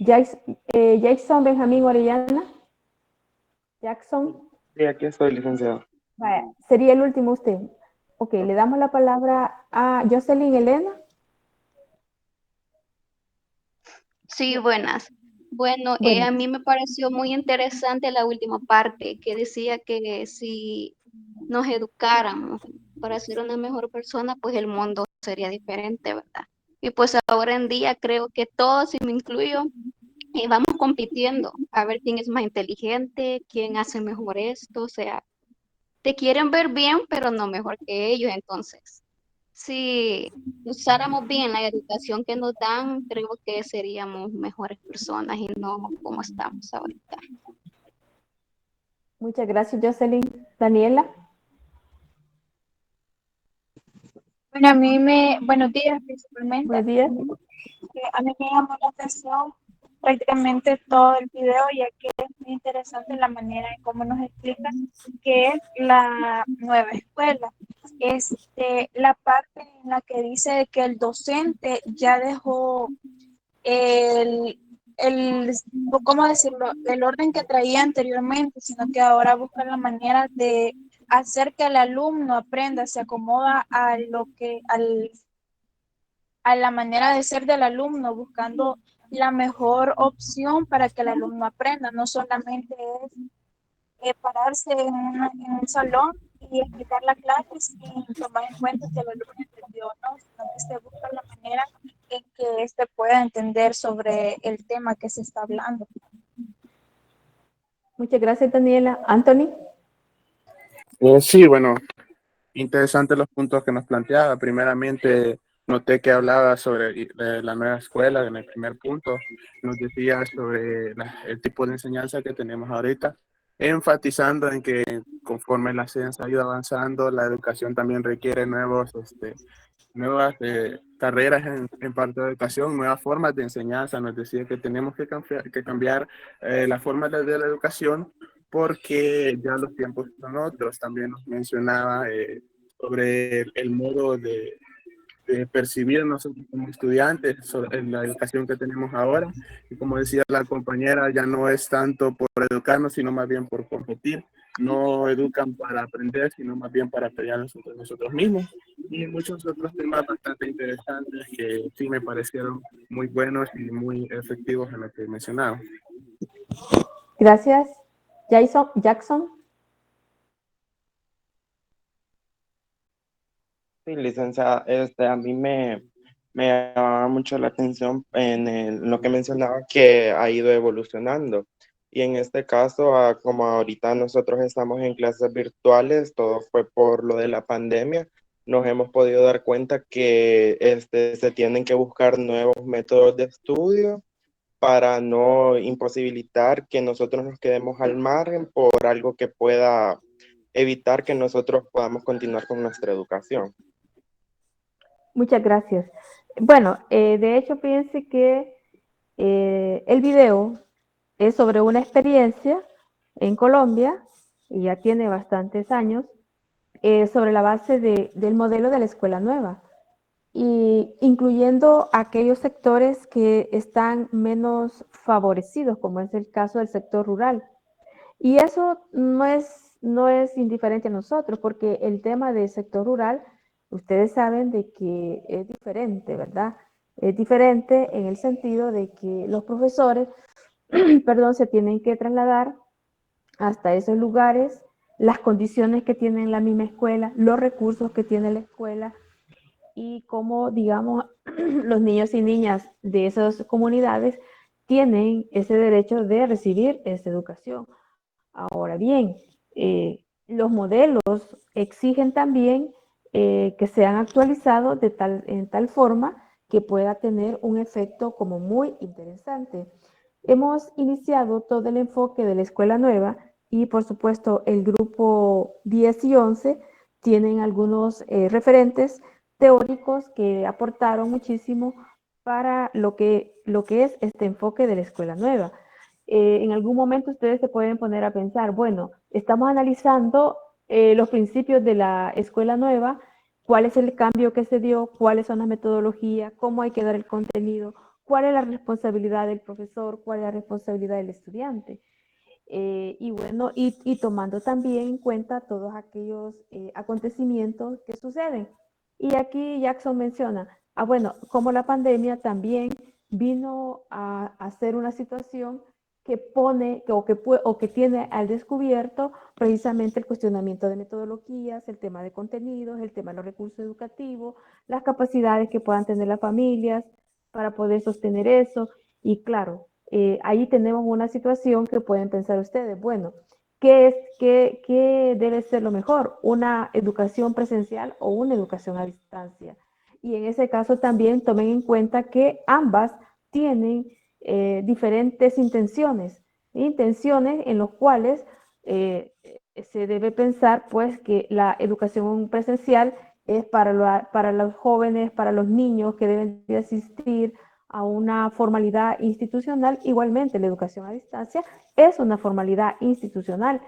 Jackson Benjamín Orellana. Jackson. Sí, aquí estoy, licenciado. Vaya, sería el último usted. Ok, le damos la palabra a Jocelyn Elena. Sí, buenas. Bueno, Bueno, a mí me pareció muy interesante la última parte que decía que si nos educáramos para ser una mejor persona, pues el mundo sería diferente, ¿verdad? Y pues ahora en día creo que todos, y me incluyo, vamos compitiendo a ver quién es más inteligente, quién hace mejor esto, o sea, te quieren ver bien, pero no mejor que ellos, entonces. Si usáramos bien la educación que nos dan, creo que seríamos mejores personas y no como estamos ahorita. muchas gracias, Jocelyn. Daniela. Bueno, buenos días principalmente. Buenos días. A mí me llamó la atención prácticamente todo el video, ya que es muy interesante la manera en cómo nos explican qué es la nueva escuela. La parte en la que dice que el docente ya dejó el, el, ¿cómo decirlo? El orden que traía anteriormente, sino que ahora busca la manera de hacer que el alumno aprenda, se acomoda a la manera de ser del alumno, buscando la mejor opción para que el alumno aprenda. No solamente es pararse en un salón y explicar la clase sin tomar en cuenta si el alumno entendió o no, sino que se busca la manera en que éste pueda entender sobre el tema que se está hablando. Muchas gracias, Daniela. Anthony. Sí, bueno, interesantes los puntos que nos planteaba. Primeramente, noté que hablaba sobre la nueva escuela en el primer punto. Nos decía sobre el tipo de enseñanza que tenemos ahorita, enfatizando en que conforme la ciencia ha ido avanzando, la educación también requiere nuevas carreras en parte de educación, nuevas formas de enseñanza. Nos decía que tenemos que cambiar la forma de la educación porque ya los tiempos son otros. También nos mencionaba sobre el modo de percibir nosotros como estudiantes en la educación que tenemos ahora. Y como decía la compañera, ya no es tanto por educarnos, sino más bien por competir. No educan para aprender, sino más bien para pelear nosotros mismos. Y muchos otros temas bastante interesantes que sí me parecieron muy buenos y muy efectivos en lo que mencionaba. Gracias. Jackson. Sí, licenciada, a mí me llamaba mucho la atención en lo que mencionaba que ha ido evolucionando. Y en este caso, como ahorita nosotros estamos en clases virtuales, todo fue por lo de la pandemia, nos hemos podido dar cuenta que se tienen que buscar nuevos métodos de estudio para no imposibilitar que nosotros nos quedemos al margen por algo que pueda evitar que nosotros podamos continuar con nuestra educación. Muchas gracias. Bueno, de hecho, fíjense que el video es sobre una experiencia en Colombia, y ya tiene bastantes años, sobre la base del modelo de la escuela nueva, y incluyendo aquellos sectores que están menos favorecidos, como es el caso del sector rural. Y eso no es indiferente a nosotros, porque el tema del sector rural, ustedes saben de que es diferente, ¿verdad? Es diferente en el sentido de que los profesores, perdón, se tienen que trasladar hasta esos lugares, las condiciones que tiene la misma escuela, los recursos que tiene la escuela y cómo, digamos, los niños y niñas de esas comunidades tienen ese derecho de recibir esa educación. Ahora bien, los modelos exigen también que sean actualizados en tal forma que pueda tener un efecto como muy interesante. Hemos iniciado todo el enfoque de la escuela nueva y por supuesto el grupo 10 y 11 tienen algunos referentes teóricos que aportaron muchísimo para lo que es este enfoque de la escuela nueva. En algún momento ustedes se pueden poner a pensar, bueno, estamos analizando los principios de la escuela nueva, cuál es el cambio que se dio, cuáles son las metodologías, cómo hay que dar el contenido, cuál es la responsabilidad del profesor, cuál es la responsabilidad del estudiante. Y bueno, y tomando también en cuenta todos aquellos acontecimientos que suceden. Y aquí Jackson menciona, bueno, como la pandemia también vino a ser una situación que pone o que tiene al descubierto precisamente el cuestionamiento de metodologías, el tema de contenidos, el tema de los recursos educativos, las capacidades que puedan tener las familias para poder sostener eso. Y claro, ahí tenemos una situación que pueden pensar ustedes, bueno, ¿qué debe ser lo mejor? ¿Una educación presencial o una educación a distancia? Y en ese caso también tomen en cuenta que ambas tienen diferentes intenciones en las cuales se debe pensar pues que la educación presencial es para los jóvenes, para los niños que deben de asistir a una formalidad institucional. Igualmente, la educación a distancia es una formalidad institucional,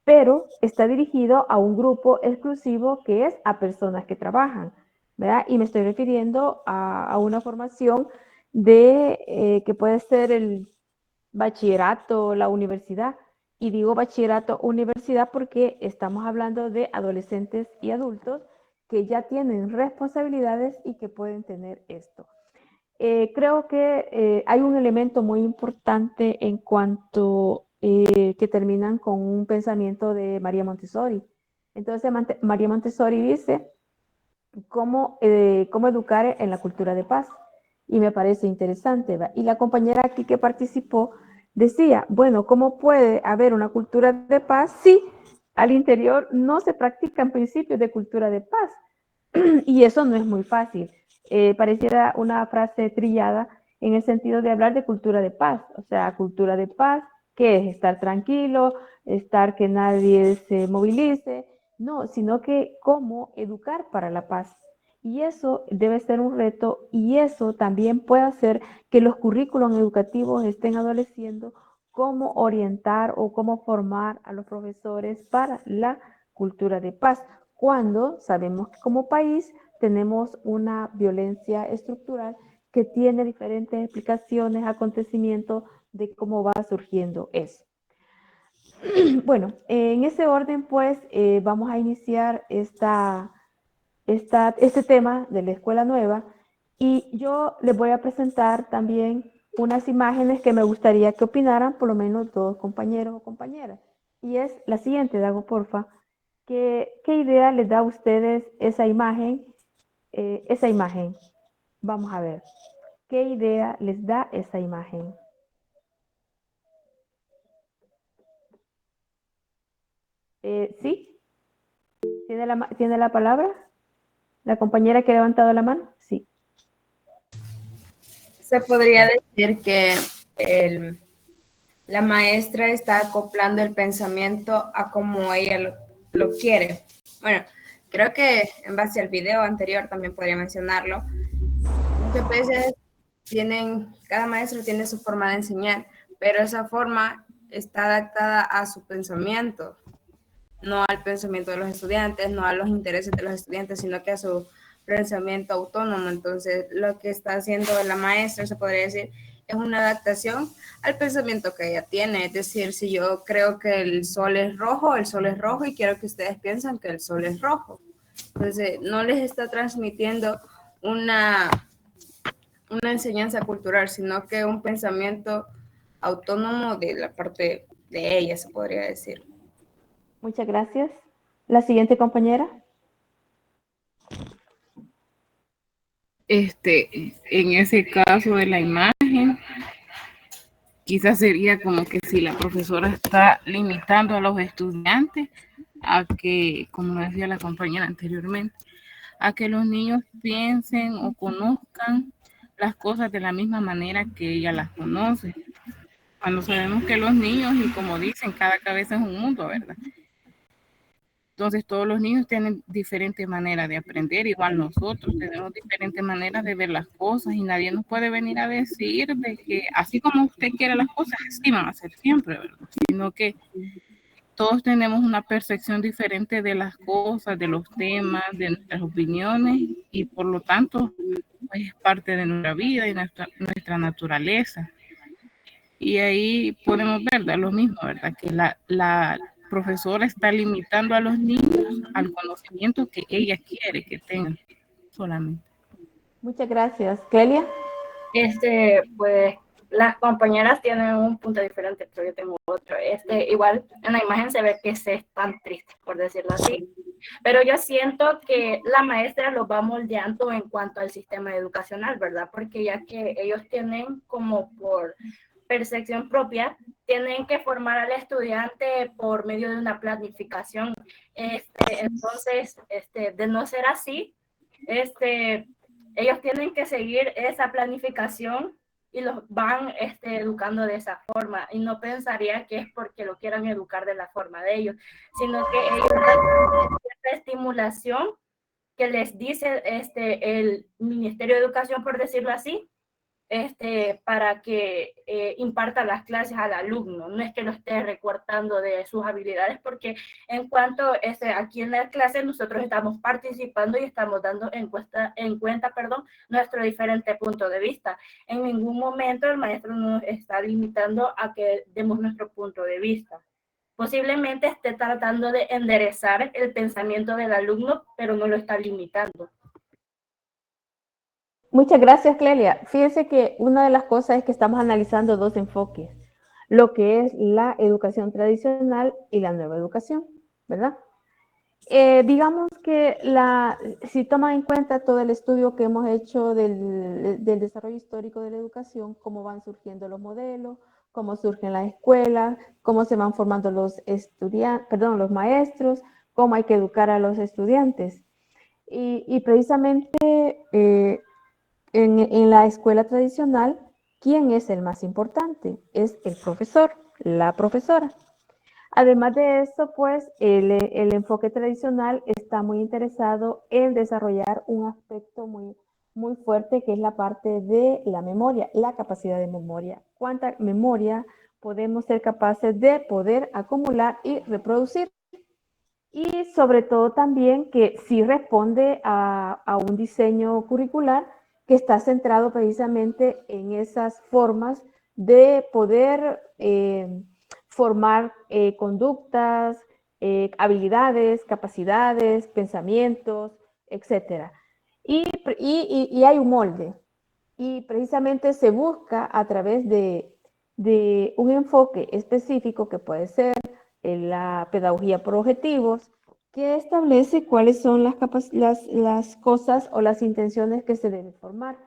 pero está dirigido a un grupo exclusivo que es a personas que trabajan, ¿verdad? Y me estoy refiriendo a una formación que puede ser el bachillerato, la universidad. Y digo bachillerato, universidad porque estamos hablando de adolescentes y adultos que ya tienen responsabilidades y que pueden tener esto. Creo que hay un elemento muy importante en cuanto que terminan con un pensamiento de María Montessori. Entonces, María Montessori dice cómo educar en la cultura de paz. Y me parece interesante, ¿va? Y la compañera aquí que participó decía, bueno, ¿cómo puede haber una cultura de paz si al interior no se practican principios de cultura de paz? Y eso no es muy fácil. Pareciera una frase trillada en el sentido de hablar de cultura de paz. O sea, cultura de paz, ¿qué es? Estar tranquilo, estar que nadie se movilice. No, sino que cómo educar para la paz. Y eso debe ser un reto y eso también puede hacer que los currículos educativos estén adoleciendo cómo orientar o cómo formar a los profesores para la cultura de paz, cuando sabemos que como país tenemos una violencia estructural que tiene diferentes explicaciones, acontecimientos de cómo va surgiendo eso. Bueno, en ese orden pues vamos a iniciar este tema de la escuela nueva y yo les voy a presentar también unas imágenes que me gustaría que opinaran por lo menos dos compañeros o compañeras. Y es la siguiente, Dago, porfa. ¿Qué idea les da a ustedes esa imagen? Vamos a ver. ¿Qué idea les da esa imagen? ¿Sí? ¿Tiene la palabra? ¿La compañera que ha levantado la mano? Sí. Se podría decir que la maestra está acoplando el pensamiento a como ella lo quiere. Bueno, creo que en base al video anterior también podría mencionarlo. Muchas veces cada maestro tiene su forma de enseñar, pero esa forma está adaptada a su pensamiento, no al pensamiento de los estudiantes, no a los intereses de los estudiantes, sino que a su pensamiento autónomo. Entonces, lo que está haciendo la maestra, se podría decir, es una adaptación al pensamiento que ella tiene. Es decir, si yo creo que el sol es rojo y quiero que ustedes piensen que el sol es rojo. Entonces, no les está transmitiendo una enseñanza cultural, sino que un pensamiento autónomo de la parte de ella, se podría decir. Muchas gracias. La siguiente compañera. En ese caso de la imagen, quizás sería como que si la profesora está limitando a los estudiantes a que, como decía la compañera anteriormente, a que los niños piensen o conozcan las cosas de la misma manera que ella las conoce. Cuando sabemos que los niños, y como dicen, cada cabeza es un mundo, ¿verdad? Entonces todos los niños tienen diferentes maneras de aprender, igual nosotros tenemos diferentes maneras de ver las cosas y nadie nos puede venir a decir de que así como usted quiere las cosas, así van a ser siempre, ¿verdad? Sino que todos tenemos una percepción diferente de las cosas, de los temas, de nuestras opiniones y por lo tanto pues, es parte de nuestra vida y nuestra naturaleza. Y ahí podemos ver, ¿verdad? Lo mismo, ¿verdad? Que la profesora está limitando a los niños al conocimiento que ella quiere que tengan solamente. Muchas gracias. Clelia. Pues las compañeras tienen un punto diferente, pero yo tengo otro. Igual en la imagen se ve que se están tristes, por decirlo así. Pero yo siento que la maestra los va moldeando en cuanto al sistema educacional, ¿verdad? Porque ya que ellos tienen como por percepción propia, tienen que formar al estudiante por medio de una planificación. Entonces, de no ser así, ellos tienen que seguir esa planificación y los van educando de esa forma. Y no pensaría que es porque lo quieran educar de la forma de ellos, sino que ellos dan cierta estimulación que les dice el Ministerio de Educación, por decirlo así, para que imparta las clases al alumno. No es que lo esté recortando de sus habilidades, porque en cuanto aquí en la clase nosotros estamos participando y estamos dando en cuenta nuestro diferente punto de vista. En ningún momento el maestro nos está limitando a que demos nuestro punto de vista. Posiblemente esté tratando de enderezar el pensamiento del alumno, pero no lo está limitando. Muchas gracias, Clelia. Fíjense que una de las cosas es que estamos analizando dos enfoques, lo que es la educación tradicional y la nueva educación, ¿verdad? Digamos que si toman en cuenta todo el estudio que hemos hecho del desarrollo histórico de la educación, cómo van surgiendo los modelos, cómo surgen las escuelas, cómo se van formando los maestros, cómo hay que educar a los estudiantes. Y precisamente en la escuela tradicional, ¿quién es el más importante? Es el profesor, la profesora. Además de eso, pues, el enfoque tradicional está muy interesado en desarrollar un aspecto muy fuerte, que es la parte de la memoria, la capacidad de memoria. ¿Cuánta memoria podemos ser capaces de poder acumular y reproducir? Y sobre todo también que sí responde a un diseño curricular que está centrado precisamente en esas formas de poder formar conductas, habilidades, capacidades, pensamientos, etc. Y hay un molde. Y precisamente se busca a través de un enfoque específico que puede ser la pedagogía por objetivos, que establece cuáles son las cosas o las intenciones que se deben formar.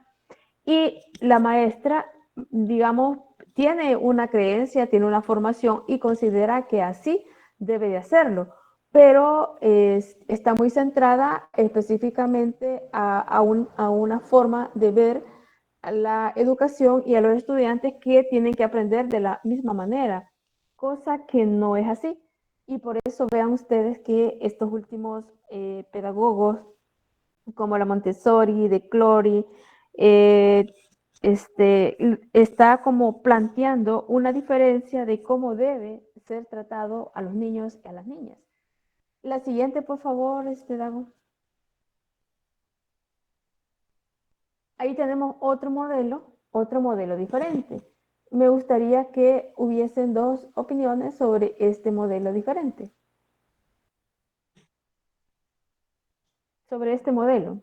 Y la maestra, digamos, tiene una creencia, tiene una formación y considera que así debe de hacerlo, pero está muy centrada específicamente a una forma de ver a la educación y a los estudiantes que tienen que aprender de la misma manera, cosa que no es así. Y por eso vean ustedes que estos últimos pedagogos, como la Montessori, de Clory, está como planteando una diferencia de cómo debe ser tratado a los niños y a las niñas. La siguiente, por favor, Dago. Ahí tenemos otro modelo diferente. Me gustaría que hubiesen dos opiniones sobre este modelo diferente. Sobre este modelo.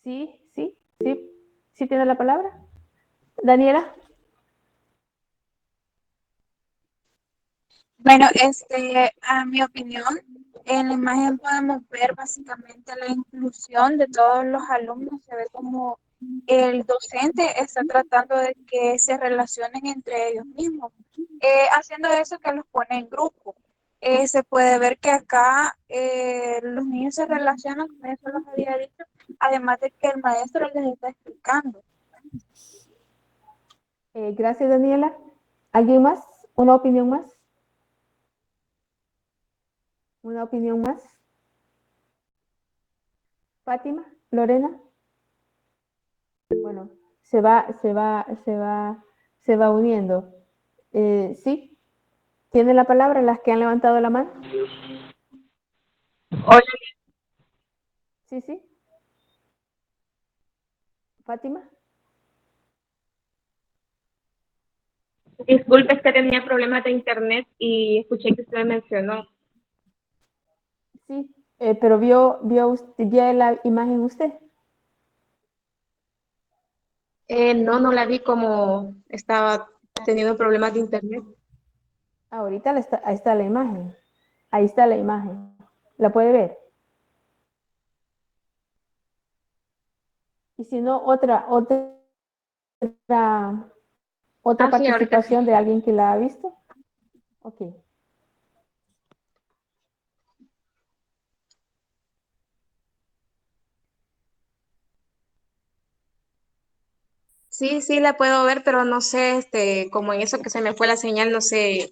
Sí tiene la palabra. Daniela. Bueno, a mi opinión, en la imagen podemos ver básicamente la inclusión de todos los alumnos. Se ve como el docente está tratando de que se relacionen entre ellos mismos, haciendo eso que los pone en grupo. Se puede ver que acá los niños se relacionan, como eso los había dicho, además de que el maestro les está explicando. Gracias, Daniela. ¿Alguien más? ¿Una opinión más? ¿Una opinión más? Fátima, Lorena. Bueno, se va uniendo. ¿Sí? ¿Tiene la palabra las que han levantado la mano? Hola. Sí. Fátima. Disculpe, es que tenía problemas de internet y escuché que usted mencionó. Sí, pero vio la imagen usted. No, no la vi como estaba teniendo problemas de internet. Ahorita ahí está la imagen. Ahí está la imagen. ¿La puede ver? Y si no, otra Sí, participación de alguien que la ha visto. Ok. Sí, sí, la puedo ver, pero no sé, como en eso que se me fue la señal, no sé.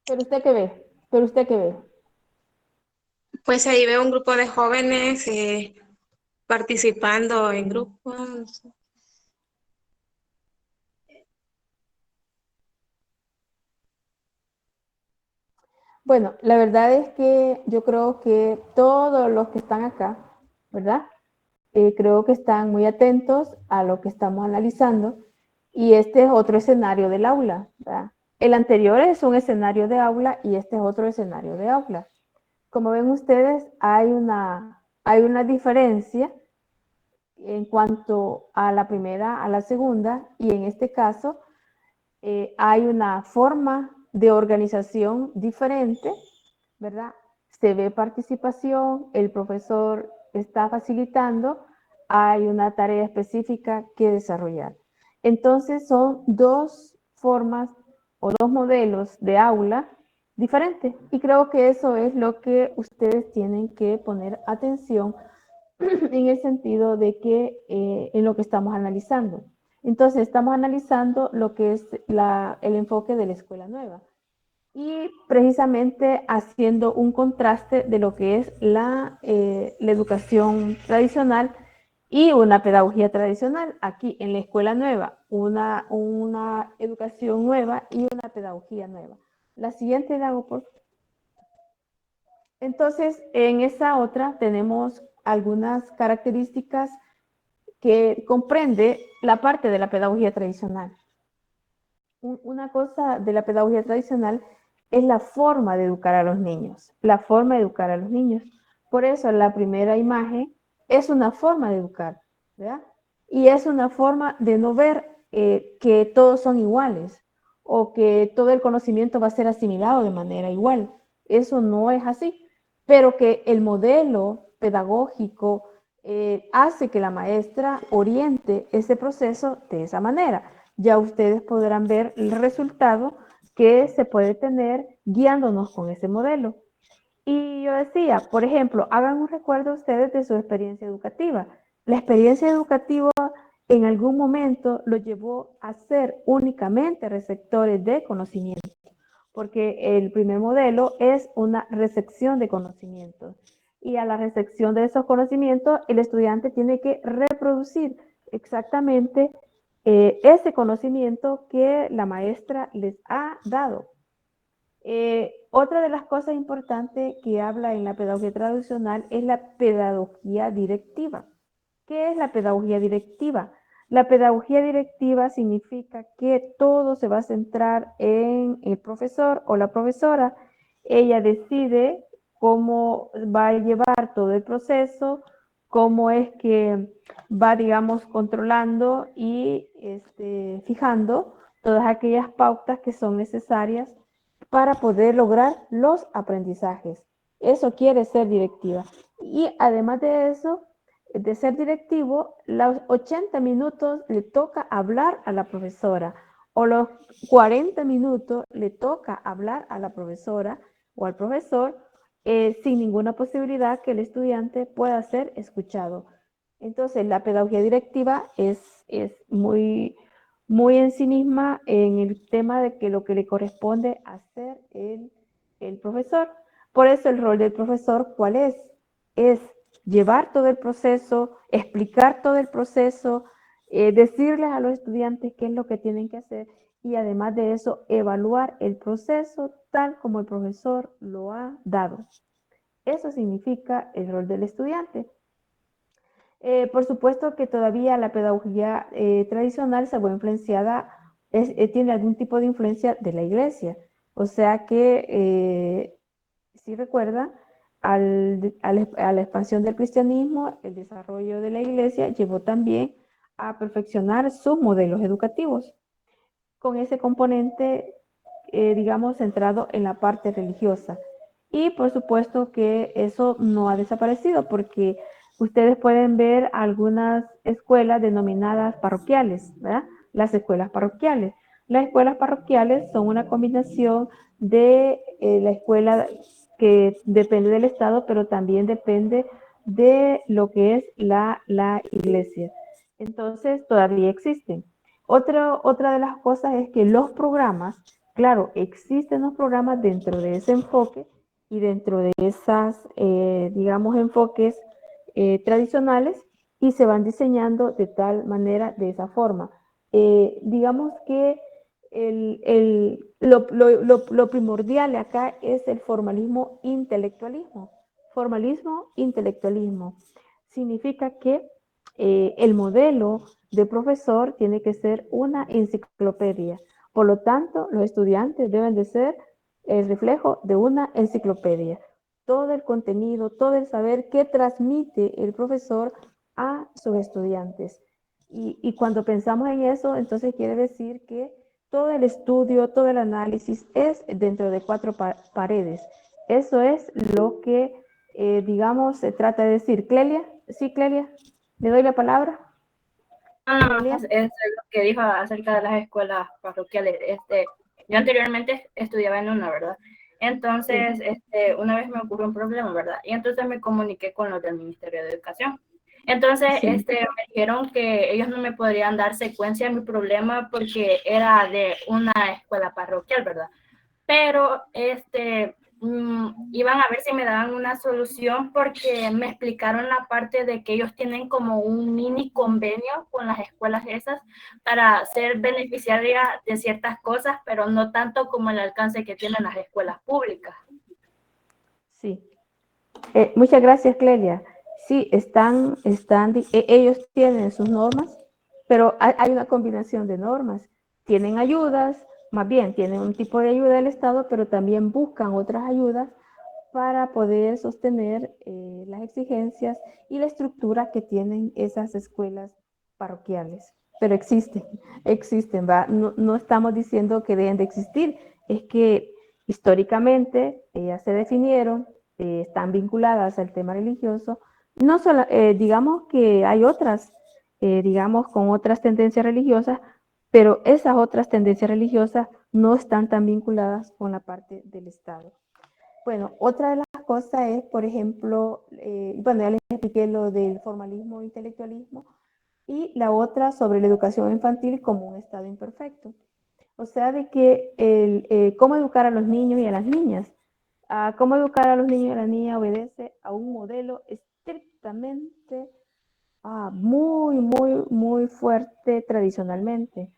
¿Pero usted qué ve? ¿Pero usted qué ve? Pues ahí veo un grupo de jóvenes participando en grupos. No sé. Bueno, la verdad es que yo creo que todos los que están acá, ¿verdad? Creo que están muy atentos a lo que estamos analizando y este es otro escenario del aula, ¿verdad? El anterior es un escenario de aula y este es otro escenario de aula. Como ven ustedes, hay una diferencia en cuanto a la primera, a la segunda, y en este caso hay una forma de organización diferente, ¿verdad? Se ve participación, el profesor está facilitando, hay una tarea específica que desarrollar. Entonces son dos formas o dos modelos de aula diferentes y creo que eso es lo que ustedes tienen que poner atención en el sentido de que en lo que estamos analizando. Entonces, estamos analizando lo que es el enfoque de la escuela nueva y precisamente haciendo un contraste de lo que es la educación tradicional y una pedagogía tradicional. Aquí en la escuela nueva, una educación nueva y una pedagogía nueva. La siguiente, Dago, por favor. Entonces, en esa otra tenemos algunas características que comprende la parte de la pedagogía tradicional. Una cosa de la pedagogía tradicional es la forma de educar a los niños, la forma de educar a los niños. Por eso la primera imagen es una forma de educar, ¿verdad? Y es una forma de no ver que todos son iguales o que todo el conocimiento va a ser asimilado de manera igual. Eso no es así, pero que el modelo pedagógico hace que la maestra oriente ese proceso de esa manera. Ya ustedes podrán ver el resultado que se puede tener guiándonos con ese modelo. Y yo decía, por ejemplo, hagan un recuerdo ustedes de su experiencia educativa. La experiencia educativa en algún momento lo llevó a ser únicamente receptores de conocimiento, porque el primer modelo es una recepción de conocimientos. Y a la recepción de esos conocimientos, el estudiante tiene que reproducir exactamente ese conocimiento que la maestra les ha dado. Otra de las cosas importantes que habla en la pedagogía tradicional es la pedagogía directiva. ¿Qué es la pedagogía directiva? La pedagogía directiva significa que todo se va a centrar en el profesor o la profesora. Ella decide cómo va a llevar todo el proceso, cómo es que va, digamos, controlando y fijando todas aquellas pautas que son necesarias para poder lograr los aprendizajes. Eso quiere ser directiva. Y además de eso, de ser directivo, los 80 minutos le toca hablar a la profesora o los 40 minutos le toca hablar a la profesora o al profesor sin ninguna posibilidad que el estudiante pueda ser escuchado. Entonces, la pedagogía directiva es muy, muy en sí misma en el tema de que lo que le corresponde hacer el profesor. Por eso el rol del profesor, ¿cuál es? Es llevar todo el proceso, explicar todo el proceso, decirles a los estudiantes qué es lo que tienen que hacer y además de eso, evaluar el proceso tal como el profesor lo ha dado. Eso significa el rol del estudiante. Por supuesto que todavía la pedagogía tradicional se ve influenciada, tiene algún tipo de influencia de la iglesia. O sea que, si recuerda, a la expansión del cristianismo, el desarrollo de la iglesia llevó también a perfeccionar sus modelos educativos, con ese componente, digamos, centrado en la parte religiosa. Y por supuesto que eso no ha desaparecido, porque ustedes pueden ver algunas escuelas denominadas parroquiales, ¿verdad? Las escuelas parroquiales. Las escuelas parroquiales son una combinación de la escuela que depende del Estado, pero también depende de lo que es la iglesia. Entonces, todavía existen. Otra de las cosas es que los programas, claro, existen los programas dentro de ese enfoque y dentro de esas, digamos, enfoques tradicionales, y se van diseñando de tal manera, de esa forma. Digamos que lo primordial acá es el formalismo intelectualismo. Formalismo intelectualismo significa que el modelo de profesor tiene que ser una enciclopedia. Por lo tanto, los estudiantes deben de ser el reflejo de una enciclopedia. Todo el contenido, todo el saber que transmite el profesor a sus estudiantes. Y cuando pensamos en eso, entonces quiere decir que todo el estudio, todo el análisis es dentro de 4 paredes. Eso es lo que, digamos, se trata de decir. Clelia, sí, Clelia, le doy la palabra. Es lo que dijo acerca de las escuelas parroquiales. Yo anteriormente estudiaba en una, ¿verdad? Entonces, una vez me ocurrió un problema, ¿verdad? Y entonces me comuniqué con los del Ministerio de Educación. Entonces, me dijeron que ellos no me podrían dar secuencia a mi problema porque era de una escuela parroquial, ¿verdad? Pero, iban a ver si me daban una solución porque me explicaron la parte de que ellos tienen como un mini convenio con las escuelas esas para ser beneficiaria de ciertas cosas, pero no tanto como el alcance que tienen las escuelas públicas. Sí. Muchas gracias, Clelia. Sí, ellos tienen sus normas, pero hay una combinación de normas. Tienen ayudas, más bien tienen un tipo de ayuda del Estado, pero también buscan otras ayudas para poder sostener las exigencias y la estructura que tienen esas escuelas parroquiales. Pero existen, ¿va? No estamos diciendo que deben de existir, es que históricamente ellas se definieron, están vinculadas al tema religioso. No solo, digamos que hay otras, digamos, con otras tendencias religiosas, pero esas otras tendencias religiosas no están tan vinculadas con la parte del Estado. Bueno, otra de las cosas es, por ejemplo, bueno, ya les expliqué lo del formalismo e intelectualismo, y la otra sobre la educación infantil como un estado imperfecto. O sea, de que cómo educar a los niños y a las niñas. Cómo educar a los niños y a las niñas obedece a un modelo estrictamente muy fuerte tradicionalmente.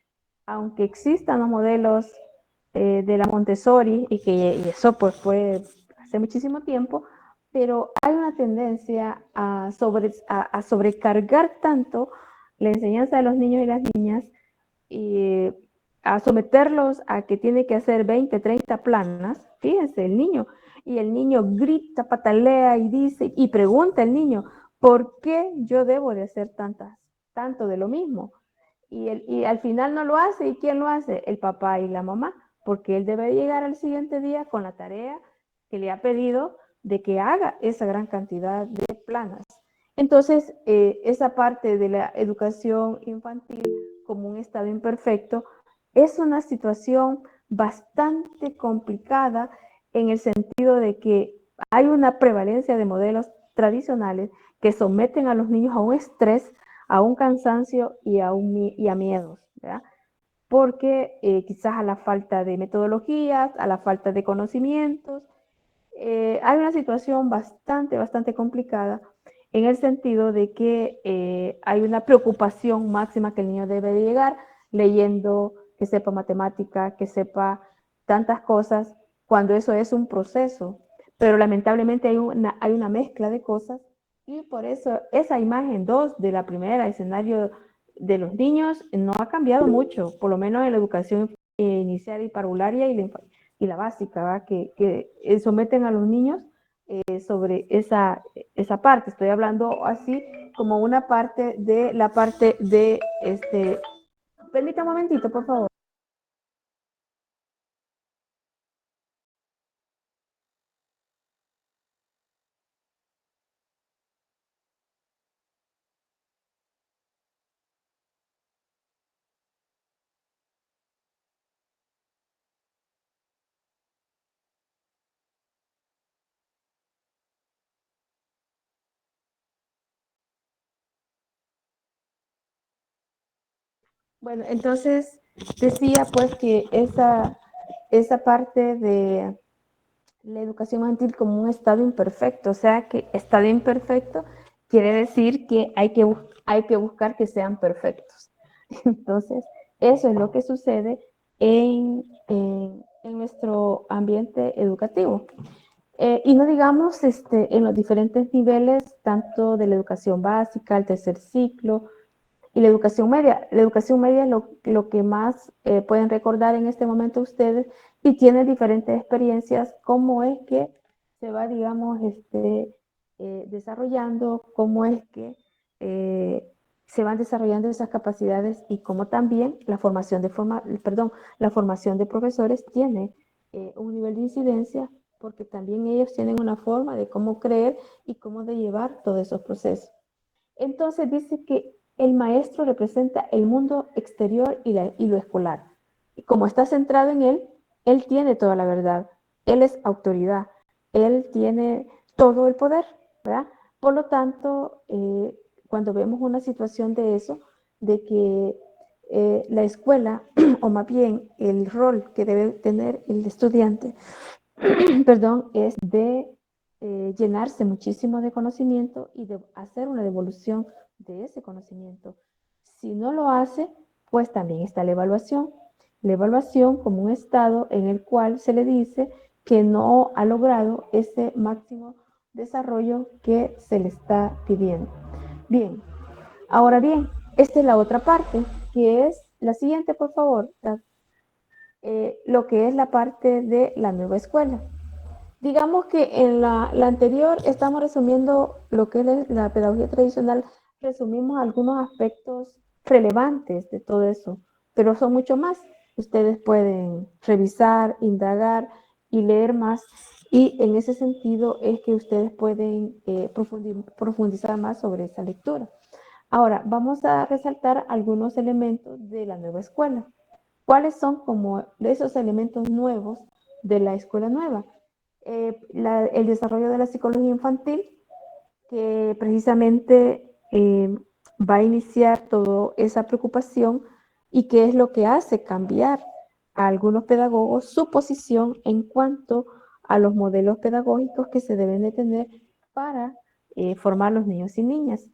Aunque existan los modelos de la Montessori, y eso pues fue hace muchísimo tiempo, pero hay una tendencia a sobrecargar tanto la enseñanza de los niños y las niñas, y a someterlos a que tiene que hacer 20, 30 planas. Fíjense, el niño grita, patalea y dice, y pregunta el niño, ¿por qué yo debo de hacer tanto de lo mismo? Y al final no lo hace. ¿Y quién lo hace? El papá y la mamá, porque él debe llegar al siguiente día con la tarea que le ha pedido de que haga esa gran cantidad de planas. Entonces, esa parte de la educación infantil como un estado imperfecto es una situación bastante complicada, en el sentido de que hay una prevalencia de modelos tradicionales que someten a los niños a un estrés, a un cansancio y a miedos, ¿verdad? Porque quizás a la falta de metodologías, a la falta de conocimientos, hay una situación bastante complicada, en el sentido de que hay una preocupación máxima que el niño debe de llegar leyendo, que sepa matemática, que sepa tantas cosas, cuando eso es un proceso. Pero lamentablemente hay una mezcla de cosas Y por eso esa imagen 2 de la primera escenario de los niños no ha cambiado mucho, por lo menos en la educación inicial y parvularia y la básica, ¿va? Que someten a los niños sobre esa parte. Estoy hablando así como una parte de la parte de Permítame un momentito, por favor. Bueno, entonces decía pues que esa parte de la educación infantil como un estado imperfecto, o sea que estado imperfecto quiere decir que hay que buscar que sean perfectos. Entonces, eso es lo que sucede en nuestro ambiente educativo. Y no digamos en los diferentes niveles, tanto de la educación básica, el tercer ciclo, y la educación media. La educación media es lo que más pueden recordar en este momento ustedes y tiene diferentes experiencias, cómo es que se va, digamos, desarrollando, cómo es que se van desarrollando esas capacidades y cómo también la formación de profesores tiene un nivel de incidencia porque también ellos tienen una forma de cómo creer y cómo de llevar todos esos procesos. Entonces dice que el maestro representa el mundo exterior y lo escolar. Y como está centrado en él tiene toda la verdad. Él es autoridad. Él tiene todo el poder, ¿verdad? Por lo tanto, cuando vemos una situación de eso, de que la escuela, o más bien el rol que debe tener el estudiante, perdón, es de llenarse muchísimo de conocimiento y de hacer una devolución de ese conocimiento. Si no lo hace, pues también está la evaluación. La evaluación como un estado en el cual se le dice que no ha logrado ese máximo desarrollo que se le está pidiendo. Bien, ahora bien, esta es la otra parte, que es la siguiente, por favor, lo que es la parte de la nueva escuela. Digamos que en la anterior estamos resumiendo lo que es la pedagogía tradicional, resumimos algunos aspectos relevantes de todo eso, pero son mucho más. Ustedes pueden revisar, indagar y leer más y en ese sentido es que ustedes pueden profundizar más sobre esa lectura. Ahora, vamos a resaltar algunos elementos de la nueva escuela. ¿Cuáles son como esos elementos nuevos de la escuela nueva? El desarrollo de la psicología infantil, que precisamente va a iniciar toda esa preocupación y que es lo que hace cambiar a algunos pedagogos su posición en cuanto a los modelos pedagógicos que se deben de tener para formar los niños y niñas.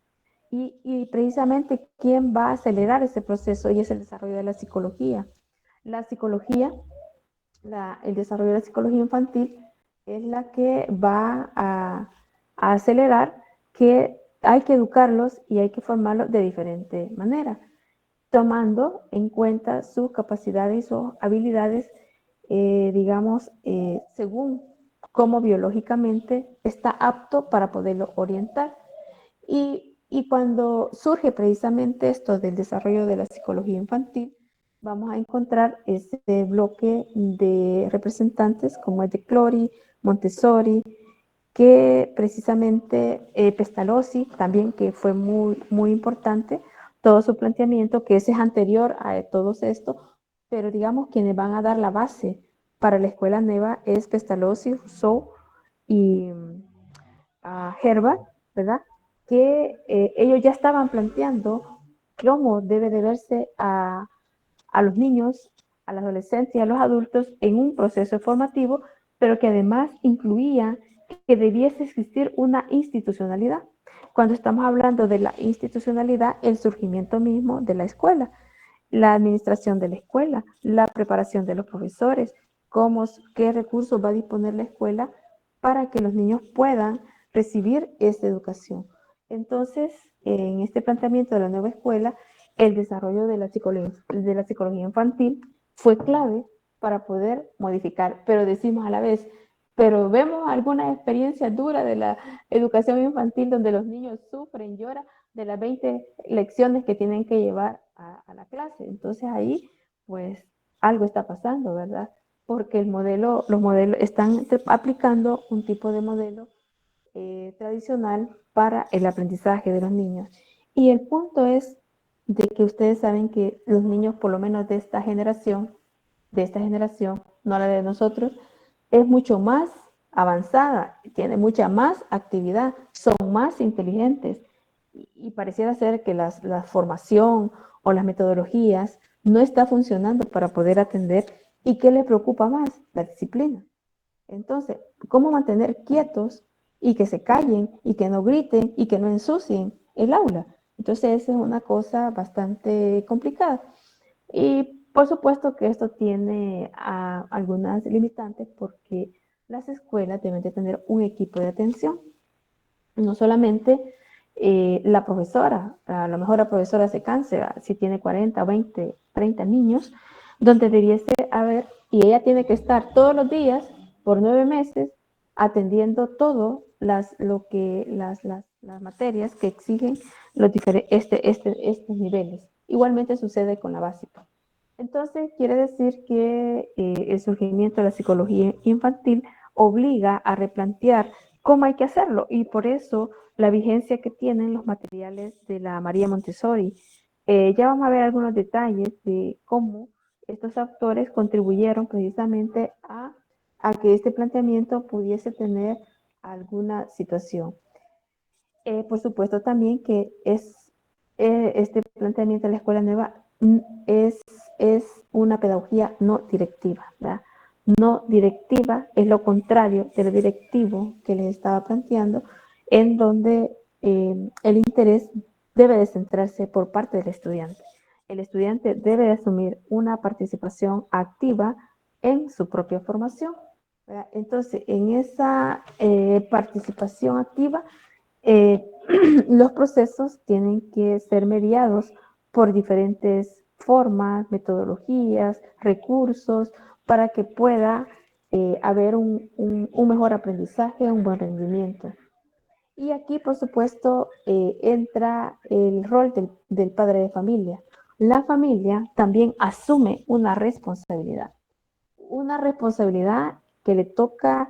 Y precisamente quién va a acelerar ese proceso y es el desarrollo de la psicología. La psicología, el desarrollo de la psicología infantil es la que va a acelerar que hay que educarlos y hay que formarlos de diferente manera, tomando en cuenta sus capacidades y sus habilidades, digamos, según cómo biológicamente está apto para poderlo orientar. Y cuando surge precisamente esto del desarrollo de la psicología infantil, vamos a encontrar este bloque de representantes como es de Clory, Montessori, que precisamente Pestalozzi también, que fue muy, muy importante, todo su planteamiento, que ese es anterior a todo esto, pero digamos quienes van a dar la base para la escuela nueva es Pestalozzi, Rousseau y Herbert, ¿verdad? Que ellos ya estaban planteando cómo debe de verse a los niños, a los adolescentes y a los adultos en un proceso formativo, pero que además incluía que debiese existir una institucionalidad. Cuando estamos hablando de la institucionalidad, el surgimiento mismo de la escuela, la administración de la escuela, la preparación de los profesores, qué recursos va a disponer la escuela para que los niños puedan recibir esta educación. Entonces, en este planteamiento de la nueva escuela, el desarrollo de la psicología infantil fue clave para poder modificar, pero decimos a la vez, pero vemos alguna experiencia dura de la educación infantil donde los niños sufren, lloran de las 20 lecciones que tienen que llevar a la clase. Entonces ahí, pues, algo está pasando, ¿verdad? Porque los modelos están aplicando un tipo de modelo tradicional para el aprendizaje de los niños. Y el punto es de que ustedes saben que los niños, por lo menos de esta generación, no la de nosotros, es mucho más avanzada, tiene mucha más actividad, son más inteligentes y pareciera ser que la formación o las metodologías no está funcionando para poder atender. ¿Y qué le preocupa más? La disciplina. Entonces, ¿cómo mantener quietos y que se callen y que no griten y que no ensucien el aula? Entonces, esa es una cosa bastante complicada. Y por supuesto que esto tiene algunas limitantes porque las escuelas deben de tener un equipo de atención. No solamente la profesora, a lo mejor la profesora se canse, si tiene 40, 20, 30 niños, donde debiese haber, y ella tiene que estar todos los días por 9 meses atendiendo todo las materias que exigen estos niveles. Igualmente sucede con la básica. Entonces, quiere decir que el surgimiento de la psicología infantil obliga a replantear cómo hay que hacerlo y por eso la vigencia que tienen los materiales de la María Montessori. Ya vamos a ver algunos detalles de cómo estos autores contribuyeron precisamente a que este planteamiento pudiese tener alguna situación. Por supuesto también que este planteamiento de la escuela nueva es una pedagogía no directiva, ¿verdad? No directiva es lo contrario de lo directivo que les estaba planteando, en donde el interés debe de centrarse por parte del estudiante. El estudiante debe de asumir una participación activa en su propia formación, ¿verdad? Entonces, en esa participación activa, los procesos tienen que ser mediados por diferentes formas, metodologías, recursos, para que pueda haber un mejor aprendizaje, un buen rendimiento. Y aquí, por supuesto, entra el rol del padre de familia. La familia también asume una responsabilidad que le toca,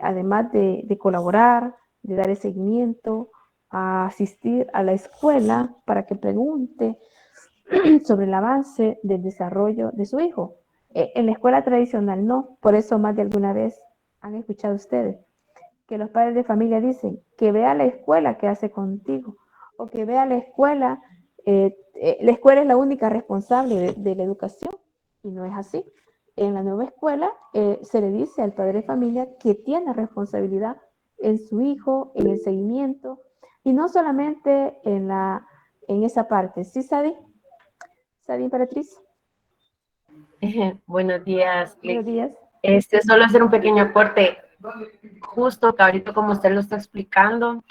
además de colaborar, de dar el seguimiento, a asistir a la escuela para que pregunte sobre el avance del desarrollo de su hijo. En la escuela tradicional no, por eso más de alguna vez han escuchado ustedes que los padres de familia dicen que vea la escuela que hace contigo o que vea la escuela es la única responsable de la educación y no es así. En la nueva escuela se le dice al padre de familia que tiene responsabilidad en su hijo, en el seguimiento y no solamente en esa parte. ¿Sí, Sadi? Sadi Imperatriz. Buenos días. Buenos días. Solo hacer un pequeño aporte, justo que ahorita como usted lo está explicando,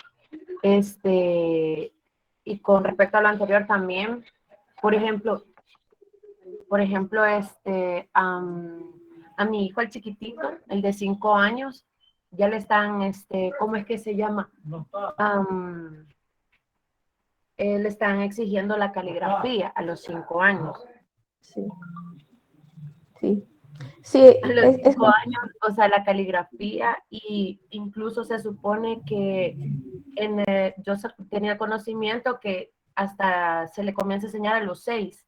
y con respecto a lo anterior también, por ejemplo, a mi hijo, el chiquitito, el de 5 años, ya le están, ¿cómo es que se llama? Le están exigiendo la caligrafía a los 5 años. Sí. Sí, a los 5 años, o sea, la caligrafía, y incluso se supone que yo tenía conocimiento que hasta se le comienza a enseñar a los 6,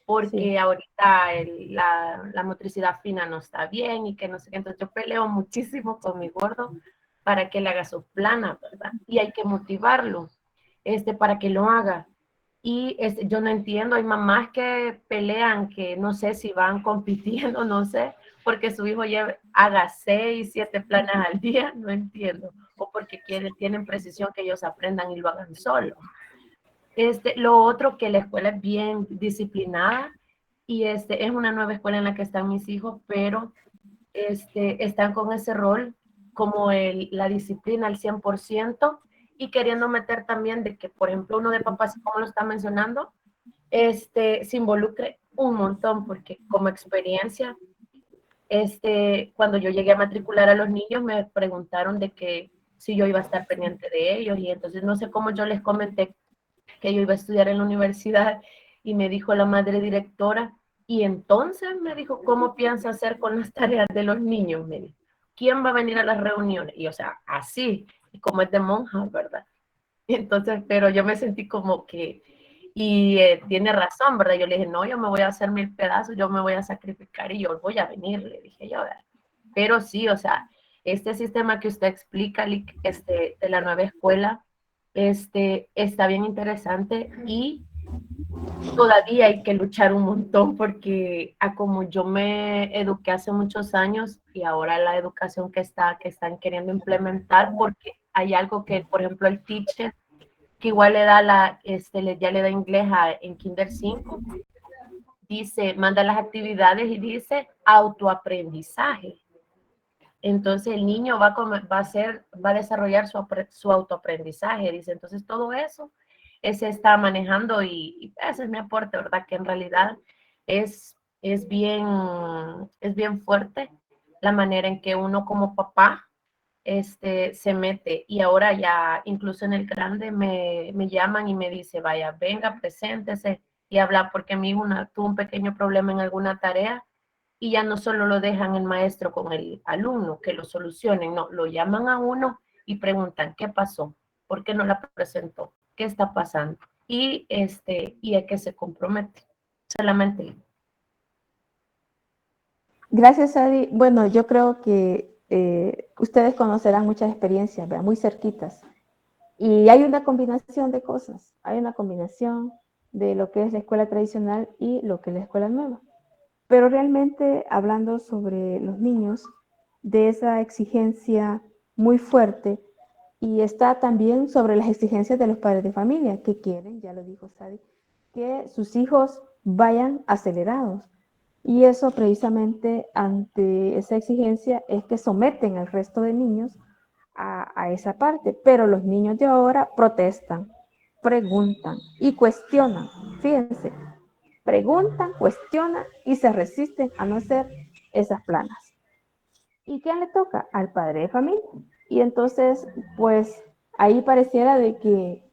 porque ahorita la motricidad fina no está bien y que no sé qué. Entonces yo peleo muchísimo con mi gordo para que le haga su plana, ¿verdad? Y hay que motivarlo para que lo haga. Y yo no entiendo, hay mamás que pelean, que no sé si van compitiendo, no sé, porque su hijo haga 6, 7 planas al día, no entiendo. O porque tienen precisión que ellos aprendan y lo hagan solo. Lo otro, que la escuela es bien disciplinada y es una nueva escuela en la que están mis hijos, pero están con ese rol como la disciplina al 100%, y queriendo meter también de que, por ejemplo, uno de papás, como lo está mencionando, se involucre un montón, porque como experiencia, cuando yo llegué a matricular a los niños, me preguntaron de que si yo iba a estar pendiente de ellos, y entonces no sé cómo yo les comenté que yo iba a estudiar en la universidad, y me dijo la madre directora, y entonces me dijo, ¿cómo piensa hacer con las tareas de los niños? Me dijo, ¿quién va a venir a las reuniones? Y o sea, así, como es de monja, ¿verdad? Entonces, pero yo me sentí como que, y tiene razón, ¿verdad? Yo le dije, no, yo me voy a hacer 1000 pedazos, yo me voy a sacrificar y yo voy a venir, le dije yo, ¿verdad? Pero sí, o sea, este sistema que usted explica, de la nueva escuela, está bien interesante y todavía hay que luchar un montón porque a como yo me eduqué hace muchos años y ahora la educación que están queriendo implementar, porque hay algo que, por ejemplo, el teacher, que igual le da ya le da inglés en Kinder 5, dice, manda las actividades y dice autoaprendizaje. Entonces el niño va a desarrollar su autoaprendizaje, dice. Entonces todo eso se está manejando y ese es mi aporte, ¿verdad? Que en realidad es, es bien, es bien fuerte la manera en que uno como papá se mete. Y ahora ya incluso en el grande me llaman y me dice, vaya, venga, preséntese y habla, porque mi hijo tuvo un pequeño problema en alguna tarea y ya no solo lo dejan el maestro con el alumno que lo solucionen, no, lo llaman a uno y preguntan, ¿qué pasó? ¿Por qué no la presentó? ¿Qué está pasando? Y y es que se compromete, solamente. Gracias, Adi. Bueno, yo creo que ustedes conocerán muchas experiencias, ¿verdad? Muy cerquitas. Y hay una combinación de cosas. Hay una combinación de lo que es la escuela tradicional y lo que es la escuela nueva. Pero realmente, hablando sobre los niños, de esa exigencia muy fuerte, y está también sobre las exigencias de los padres de familia, que quieren, ya lo dijo Sadi, que sus hijos vayan acelerados. Y eso precisamente ante esa exigencia es que someten al resto de niños a esa parte. Pero los niños de ahora protestan, preguntan y cuestionan. Fíjense, preguntan, cuestionan y se resisten a no hacer esas planas. ¿Y quién le toca? Al padre de familia. Y entonces, pues ahí pareciera de que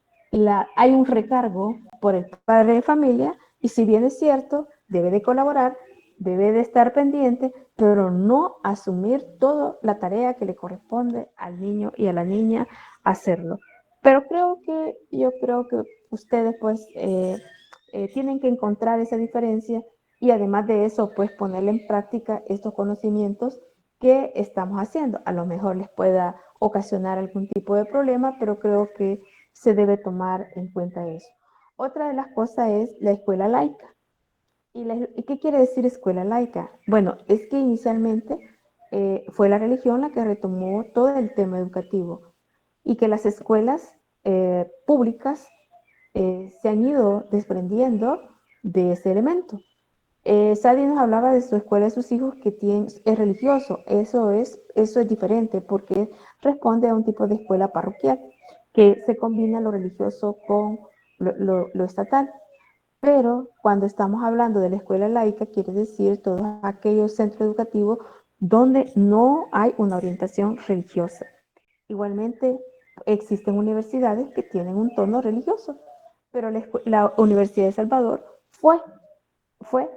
hay un recargo por el padre de familia, y si bien es cierto, debe de colaborar, debe de estar pendiente, pero no asumir toda la tarea que le corresponde al niño y a la niña hacerlo. Pero yo creo que ustedes pues tienen que encontrar esa diferencia, y además de eso, pues ponerle en práctica estos conocimientos que estamos haciendo. A lo mejor les pueda ocasionar algún tipo de problema, pero creo que se debe tomar en cuenta eso. Otra de las cosas es la escuela laica. ¿Y qué quiere decir escuela laica? Bueno, es que inicialmente fue la religión la que retomó todo el tema educativo, y que las escuelas públicas se han ido desprendiendo de ese elemento. Sadi nos hablaba de su escuela de sus hijos que es religioso. Eso es diferente, porque responde a un tipo de escuela parroquial que se combina lo religioso con lo estatal. Pero cuando estamos hablando de la escuela laica, quiere decir todos aquellos centros educativos donde no hay una orientación religiosa. Igualmente, existen universidades que tienen un tono religioso, pero la Universidad de Salvador fue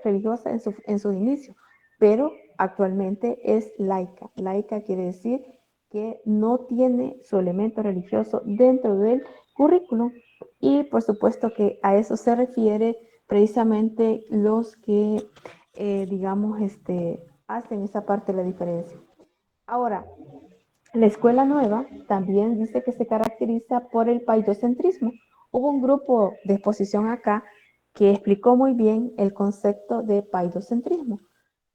religiosa en su inicio, pero actualmente es laica. Laica quiere decir que no tiene su elemento religioso dentro del currículum, y por supuesto que a eso se refiere precisamente los que, digamos, hacen esa parte de la diferencia. Ahora, la escuela nueva también dice que se caracteriza por el paidocentrismo. Hubo un grupo de exposición acá que explicó muy bien el concepto de paidocentrismo.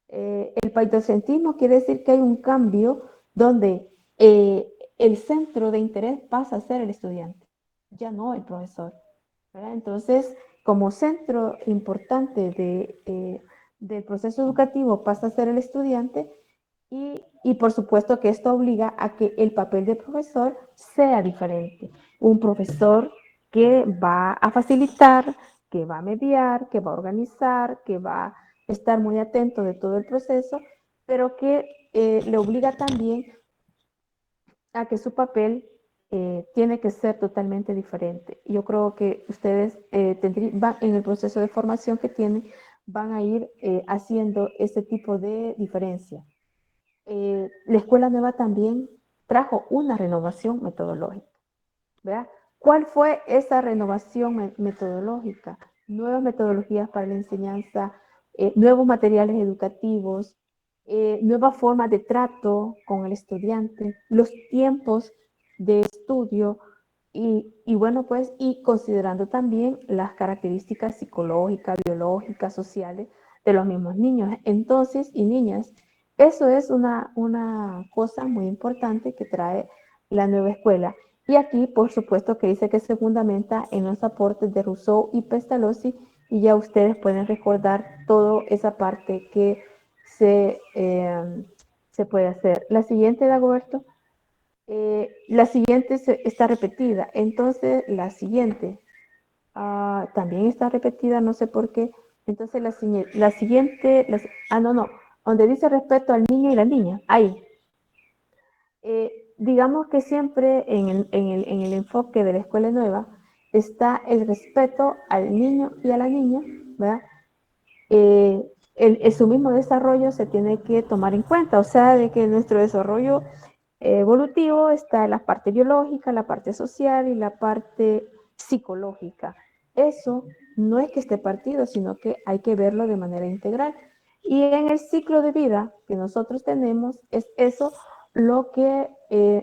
El paidocentrismo quiere decir que hay un cambio donde el centro de interés pasa a ser el estudiante, ya no el profesor, ¿verdad? Entonces, como centro importante del proceso educativo pasa a ser el estudiante, y por supuesto que esto obliga a que el papel del profesor sea diferente. un profesor que va a facilitar, que va a mediar, que va a organizar, que va a estar muy atento de todo el proceso, pero que le obliga también a que su papel tiene que ser totalmente diferente. Yo creo que ustedes van en el proceso de formación que tienen, van a ir haciendo ese tipo de diferencia. La escuela nueva también trajo una renovación metodológica, ¿verdad? ¿Cuál fue esa renovación metodológica? Nuevas metodologías para la enseñanza, nuevos materiales educativos, nuevas formas de trato con el estudiante, los tiempos de estudio y bueno, pues, y considerando también las características psicológicas, biológicas, sociales de los mismos niños. Entonces, y niñas, eso es una cosa muy importante que trae la nueva escuela. Y aquí, por supuesto, que dice que se fundamenta en los aportes de Rousseau y Pestalozzi, y ya ustedes pueden recordar toda esa parte que se puede hacer. La siguiente, Dagoberto. La siguiente está repetida. Entonces, la siguiente también está repetida, no sé por qué. Entonces, la siguiente, no, donde dice respeto al niño y la niña, ahí. Digamos que siempre en el enfoque de la escuela nueva está el respeto al niño y a la niña, ¿verdad? Su mismo desarrollo se tiene que tomar en cuenta, o sea, de que nuestro desarrollo evolutivo está la parte biológica, la parte social y la parte psicológica. Eso no es que esté partido, sino que hay que verlo de manera integral. Y en el ciclo de vida que nosotros tenemos, es eso lo que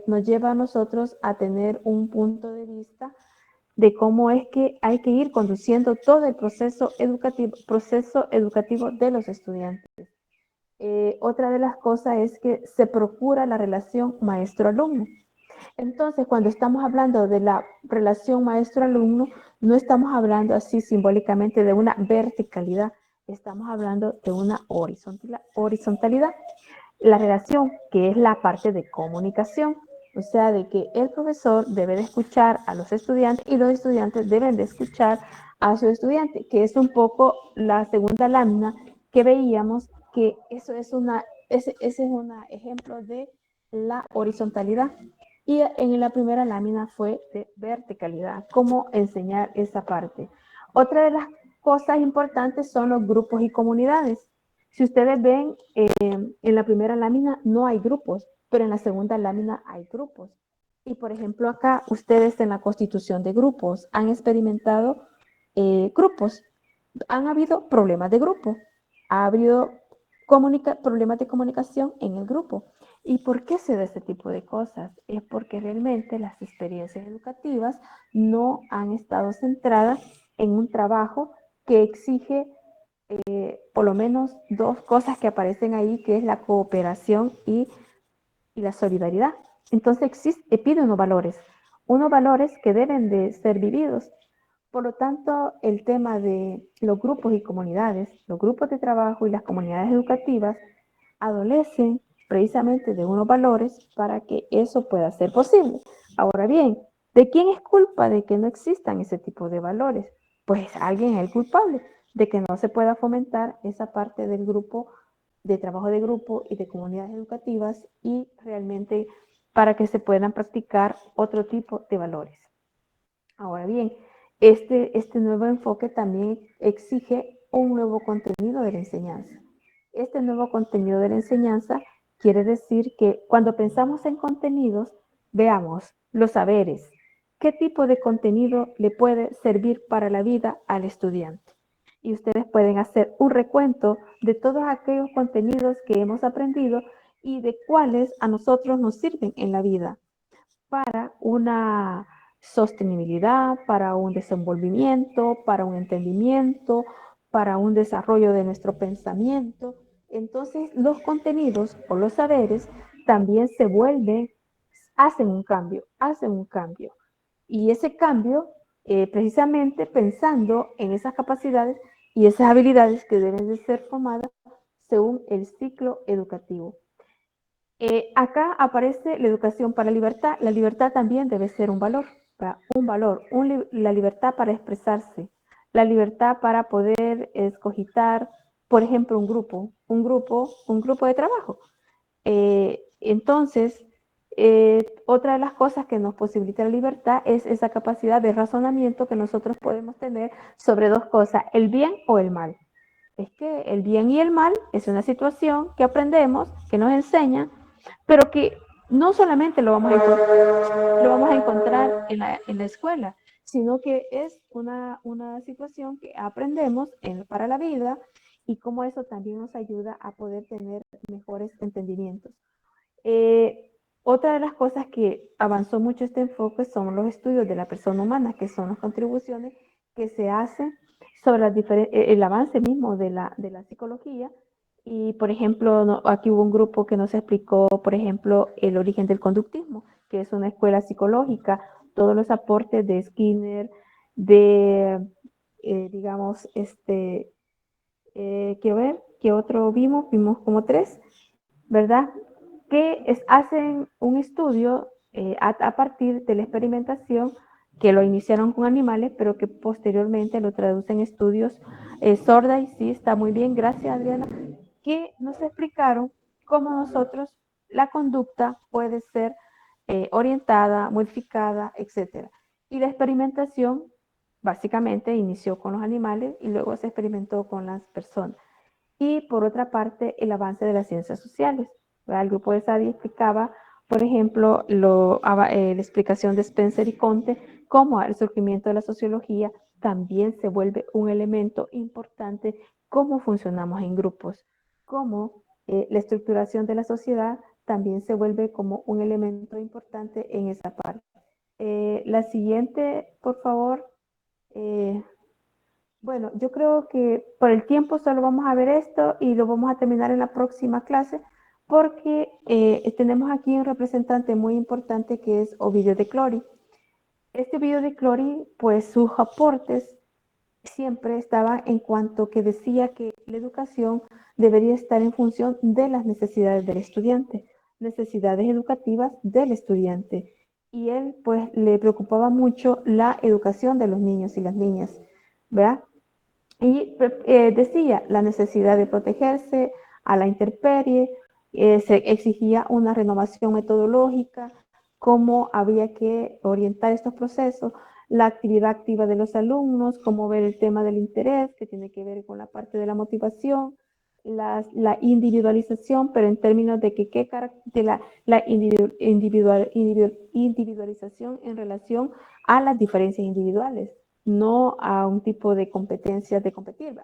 nos lleva a nosotros a tener un punto de vista de cómo es que hay que ir conduciendo todo el proceso educativo de los estudiantes. Otra de las cosas es que se procura la relación maestro-alumno. Entonces, cuando estamos hablando de la relación maestro-alumno, no estamos hablando así simbólicamente de una verticalidad, estamos hablando de una horizontalidad. La relación, que es la parte de comunicación, o sea, de que el profesor debe de escuchar a los estudiantes y los estudiantes deben de escuchar a su estudiante, que es un poco la segunda lámina que veíamos, que eso es ese es un ejemplo de la horizontalidad. Y en la primera lámina fue de verticalidad, cómo enseñar esa parte. Otra de las cosas importantes son los grupos y comunidades. Si ustedes ven, en la primera lámina no hay grupos, pero en la segunda lámina hay grupos. Y por ejemplo, acá ustedes en la constitución de grupos han experimentado grupos. Han habido problemas de grupo, ha habido problemas de comunicación en el grupo. ¿Y por qué se da este tipo de cosas? Es porque realmente las experiencias educativas no han estado centradas en un trabajo que exige por lo menos dos cosas que aparecen ahí, que es la cooperación y la solidaridad. Entonces pide unos valores que deben de ser vividos. Por lo tanto, el tema de los grupos y comunidades, los grupos de trabajo y las comunidades educativas adolecen precisamente de unos valores para que eso pueda ser posible. Ahora bien, ¿de quién es culpa de que no existan ese tipo de valores? Pues alguien es el culpable de que no se pueda fomentar esa parte del grupo, de trabajo de grupo y de comunidades educativas y realmente para que se puedan practicar otro tipo de valores. Ahora bien, este nuevo enfoque también exige un nuevo contenido de la enseñanza. Este nuevo contenido de la enseñanza quiere decir que cuando pensamos en contenidos, veamos los saberes. ¿Qué tipo de contenido le puede servir para la vida al estudiante? Y ustedes pueden hacer un recuento de todos aquellos contenidos que hemos aprendido y de cuáles a nosotros nos sirven en la vida para una sostenibilidad, para un desenvolvimiento, para un entendimiento, para un desarrollo de nuestro pensamiento. Entonces, los contenidos o los saberes también se vuelven, hacen un cambio. Y ese cambio, precisamente pensando en esas capacidades y esas habilidades que deben de ser formadas según el ciclo educativo. Acá aparece la educación para la libertad. La libertad también debe ser un valor. ¿verdad? Un valor, la libertad para expresarse, la libertad para poder escogitar, por ejemplo, un grupo de trabajo. Entonces, otra de las cosas que nos posibilita la libertad es esa capacidad de razonamiento que nosotros podemos tener sobre dos cosas, el bien o el mal. Es que el bien y el mal es una situación que aprendemos, que nos enseñan, pero que no solamente lo vamos a encontrar en la escuela, sino que es una situación que aprendemos para la vida y cómo eso también nos ayuda a poder tener mejores entendimientos. Otra de las cosas que avanzó mucho este enfoque son los estudios de la persona humana, que son las contribuciones que se hacen sobre el avance mismo de la psicología. Y, por ejemplo, aquí hubo un grupo que nos explicó, por ejemplo, el origen del conductismo, que es una escuela psicológica, todos los aportes de Skinner, digamos, quiero ver, ¿qué otro vimos? Vimos como 3, ¿verdad? Que hacen un estudio a partir de la experimentación que lo iniciaron con animales, pero que posteriormente lo traducen en estudios sorda, y sí, está muy bien, gracias Adriana, que nos explicaron cómo nosotros, la conducta puede ser orientada, modificada, etc. Y la experimentación básicamente inició con los animales y luego se experimentó con las personas. Y por otra parte, el avance de las ciencias sociales. El grupo de Sadi explicaba, por ejemplo, la explicación de Spencer y Conte, cómo el surgimiento de la sociología también se vuelve un elemento importante, cómo funcionamos en grupos, cómo la estructuración de la sociedad también se vuelve como un elemento importante en esa parte. La siguiente, por favor. Bueno, yo creo que por el tiempo solo vamos a ver esto y lo vamos a terminar en la próxima clase, porque tenemos aquí un representante muy importante que es Ovidio de Clory. Este Ovidio de Clory, pues sus aportes siempre estaban en cuanto que decía que la educación debería estar en función de las necesidades del estudiante, necesidades educativas del estudiante. Y él, pues, le preocupaba mucho la educación de los niños y las niñas, ¿verdad? Y decía la necesidad de protegerse a la intemperie, se exigía una renovación metodológica, cómo había que orientar estos procesos, la actividad activa de los alumnos, cómo ver el tema del interés, que tiene que ver con la parte de la motivación, la individualización, pero en términos de que la individualización en relación a las diferencias individuales, no a un tipo de competencias de competir.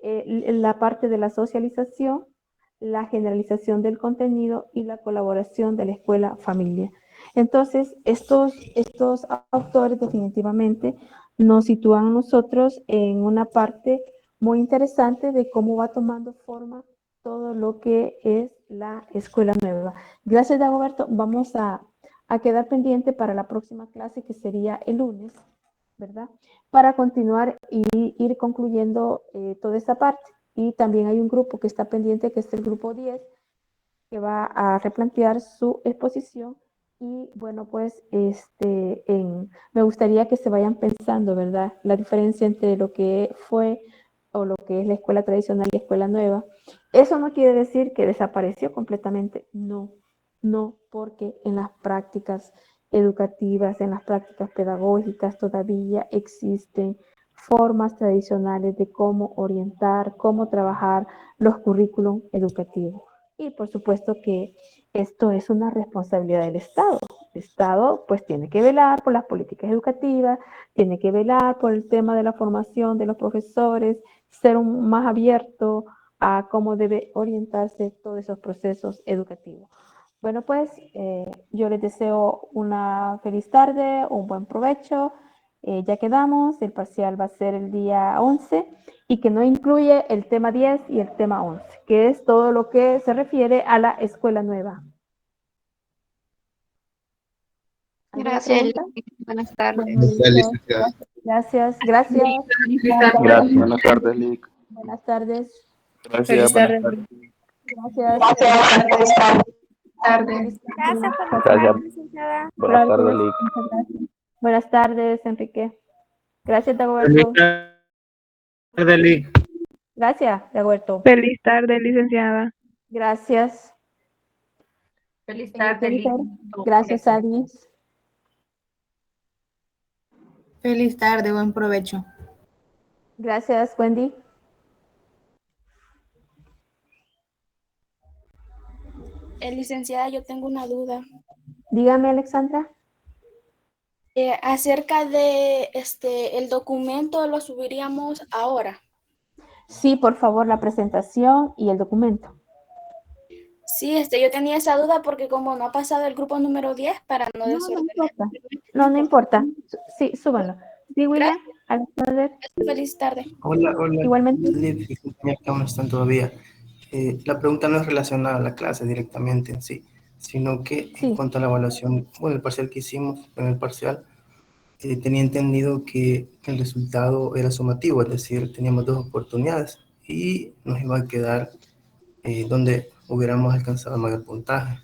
La parte de la socialización, la generalización del contenido y la colaboración de la escuela-familia. Entonces, estos autores definitivamente nos sitúan a nosotros en una parte muy interesante de cómo va tomando forma todo lo que es la escuela nueva. Gracias, Dagoberto. Vamos a quedar pendiente para la próxima clase, que sería el lunes, ¿verdad? Para continuar y ir concluyendo toda esta parte. Y también hay un grupo que está pendiente, que es el grupo 10, que va a replantear su exposición. Y bueno, pues me gustaría que se vayan pensando, ¿verdad? La diferencia entre lo que fue o lo que es la escuela tradicional y la escuela nueva. Eso no quiere decir que desapareció completamente, no, porque en las prácticas educativas, en las prácticas pedagógicas todavía existen formas tradicionales de cómo orientar, cómo trabajar los currículums educativos. Y por supuesto que esto es una responsabilidad del Estado. El Estado pues tiene que velar por las políticas educativas, tiene que velar por el tema de la formación de los profesores, ser más abierto a cómo debe orientarse todos esos procesos educativos. Bueno, pues yo les deseo una feliz tarde, un buen provecho. Ya quedamos, el parcial va a ser el día 11 y que no incluye el tema 10 y el tema 11, que es todo lo que se refiere a la escuela nueva. Gracias, buenas tardes. Gracias. Gracias, buenas tardes, Lick. Buenas tardes. Gracias, buenas tardes. Gracias. Gracias por la Gracias. licenciada. Buenas tardes, Lick. Buenas tardes, Enrique. Gracias, Feliz Dagoberto. tarde, Lee. Gracias, Dagoberto. Feliz tarde, licenciada. Gracias. Feliz tarde, Jennifer. Lee. Gracias, Alice. Feliz tarde, buen provecho. Gracias, Wendy. Licenciada, yo tengo una duda. Dígame, Alexandra. Acerca de el documento, ¿lo subiríamos ahora? Sí, por favor, la presentación y el documento. Sí, yo tenía esa duda porque como no ha pasado el grupo número 10 para no No desordenar. importa. No importa. Sí, súbanlo. Sí, William. Alexander. Feliz tarde. Hola, hola. Igualmente. Liv y compañía que aún están todavía. La pregunta no es relacionada a la clase directamente en sí, sino que en cuanto a la evaluación, bueno, el parcial que hicimos, en el parcial, tenía entendido que el resultado era sumativo, es decir, teníamos 2 oportunidades y nos iba a quedar donde hubiéramos alcanzado mayor puntaje.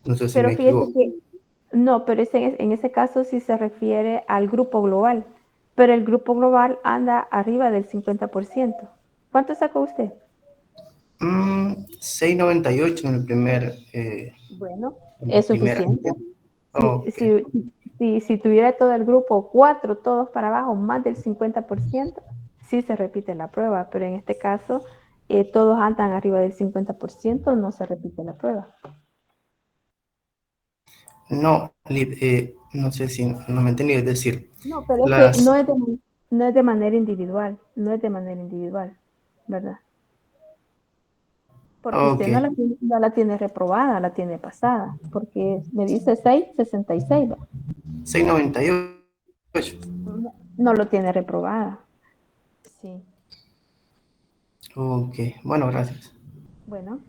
No sé si Pero me fíjese equivoco. que no, pero en ese caso sí se refiere al grupo global. Pero el grupo global anda arriba del 50%. ¿Cuánto sacó usted? 6.98 en el primer. Bueno, en la es primera. suficiente. Ok. Si tuviera todo el grupo 4, todos para abajo, más del 50%, sí se repite la prueba, pero en este caso, todos andan arriba del 50%, no se repite la prueba. No, Liv, no sé si no me entendí, es decir, No, pero es que las... no es de manera individual, ¿verdad? Porque usted Ok, no la tiene reprobada, la tiene pasada, porque me dice 6.66, ¿va? 6.98. No lo tiene reprobada. Sí, Ok, bueno, gracias. bueno.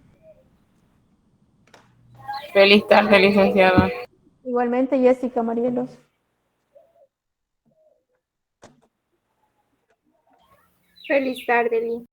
Feliz tarde, licenciada. Igualmente, Jessica Marielos. Feliz tarde, Lee.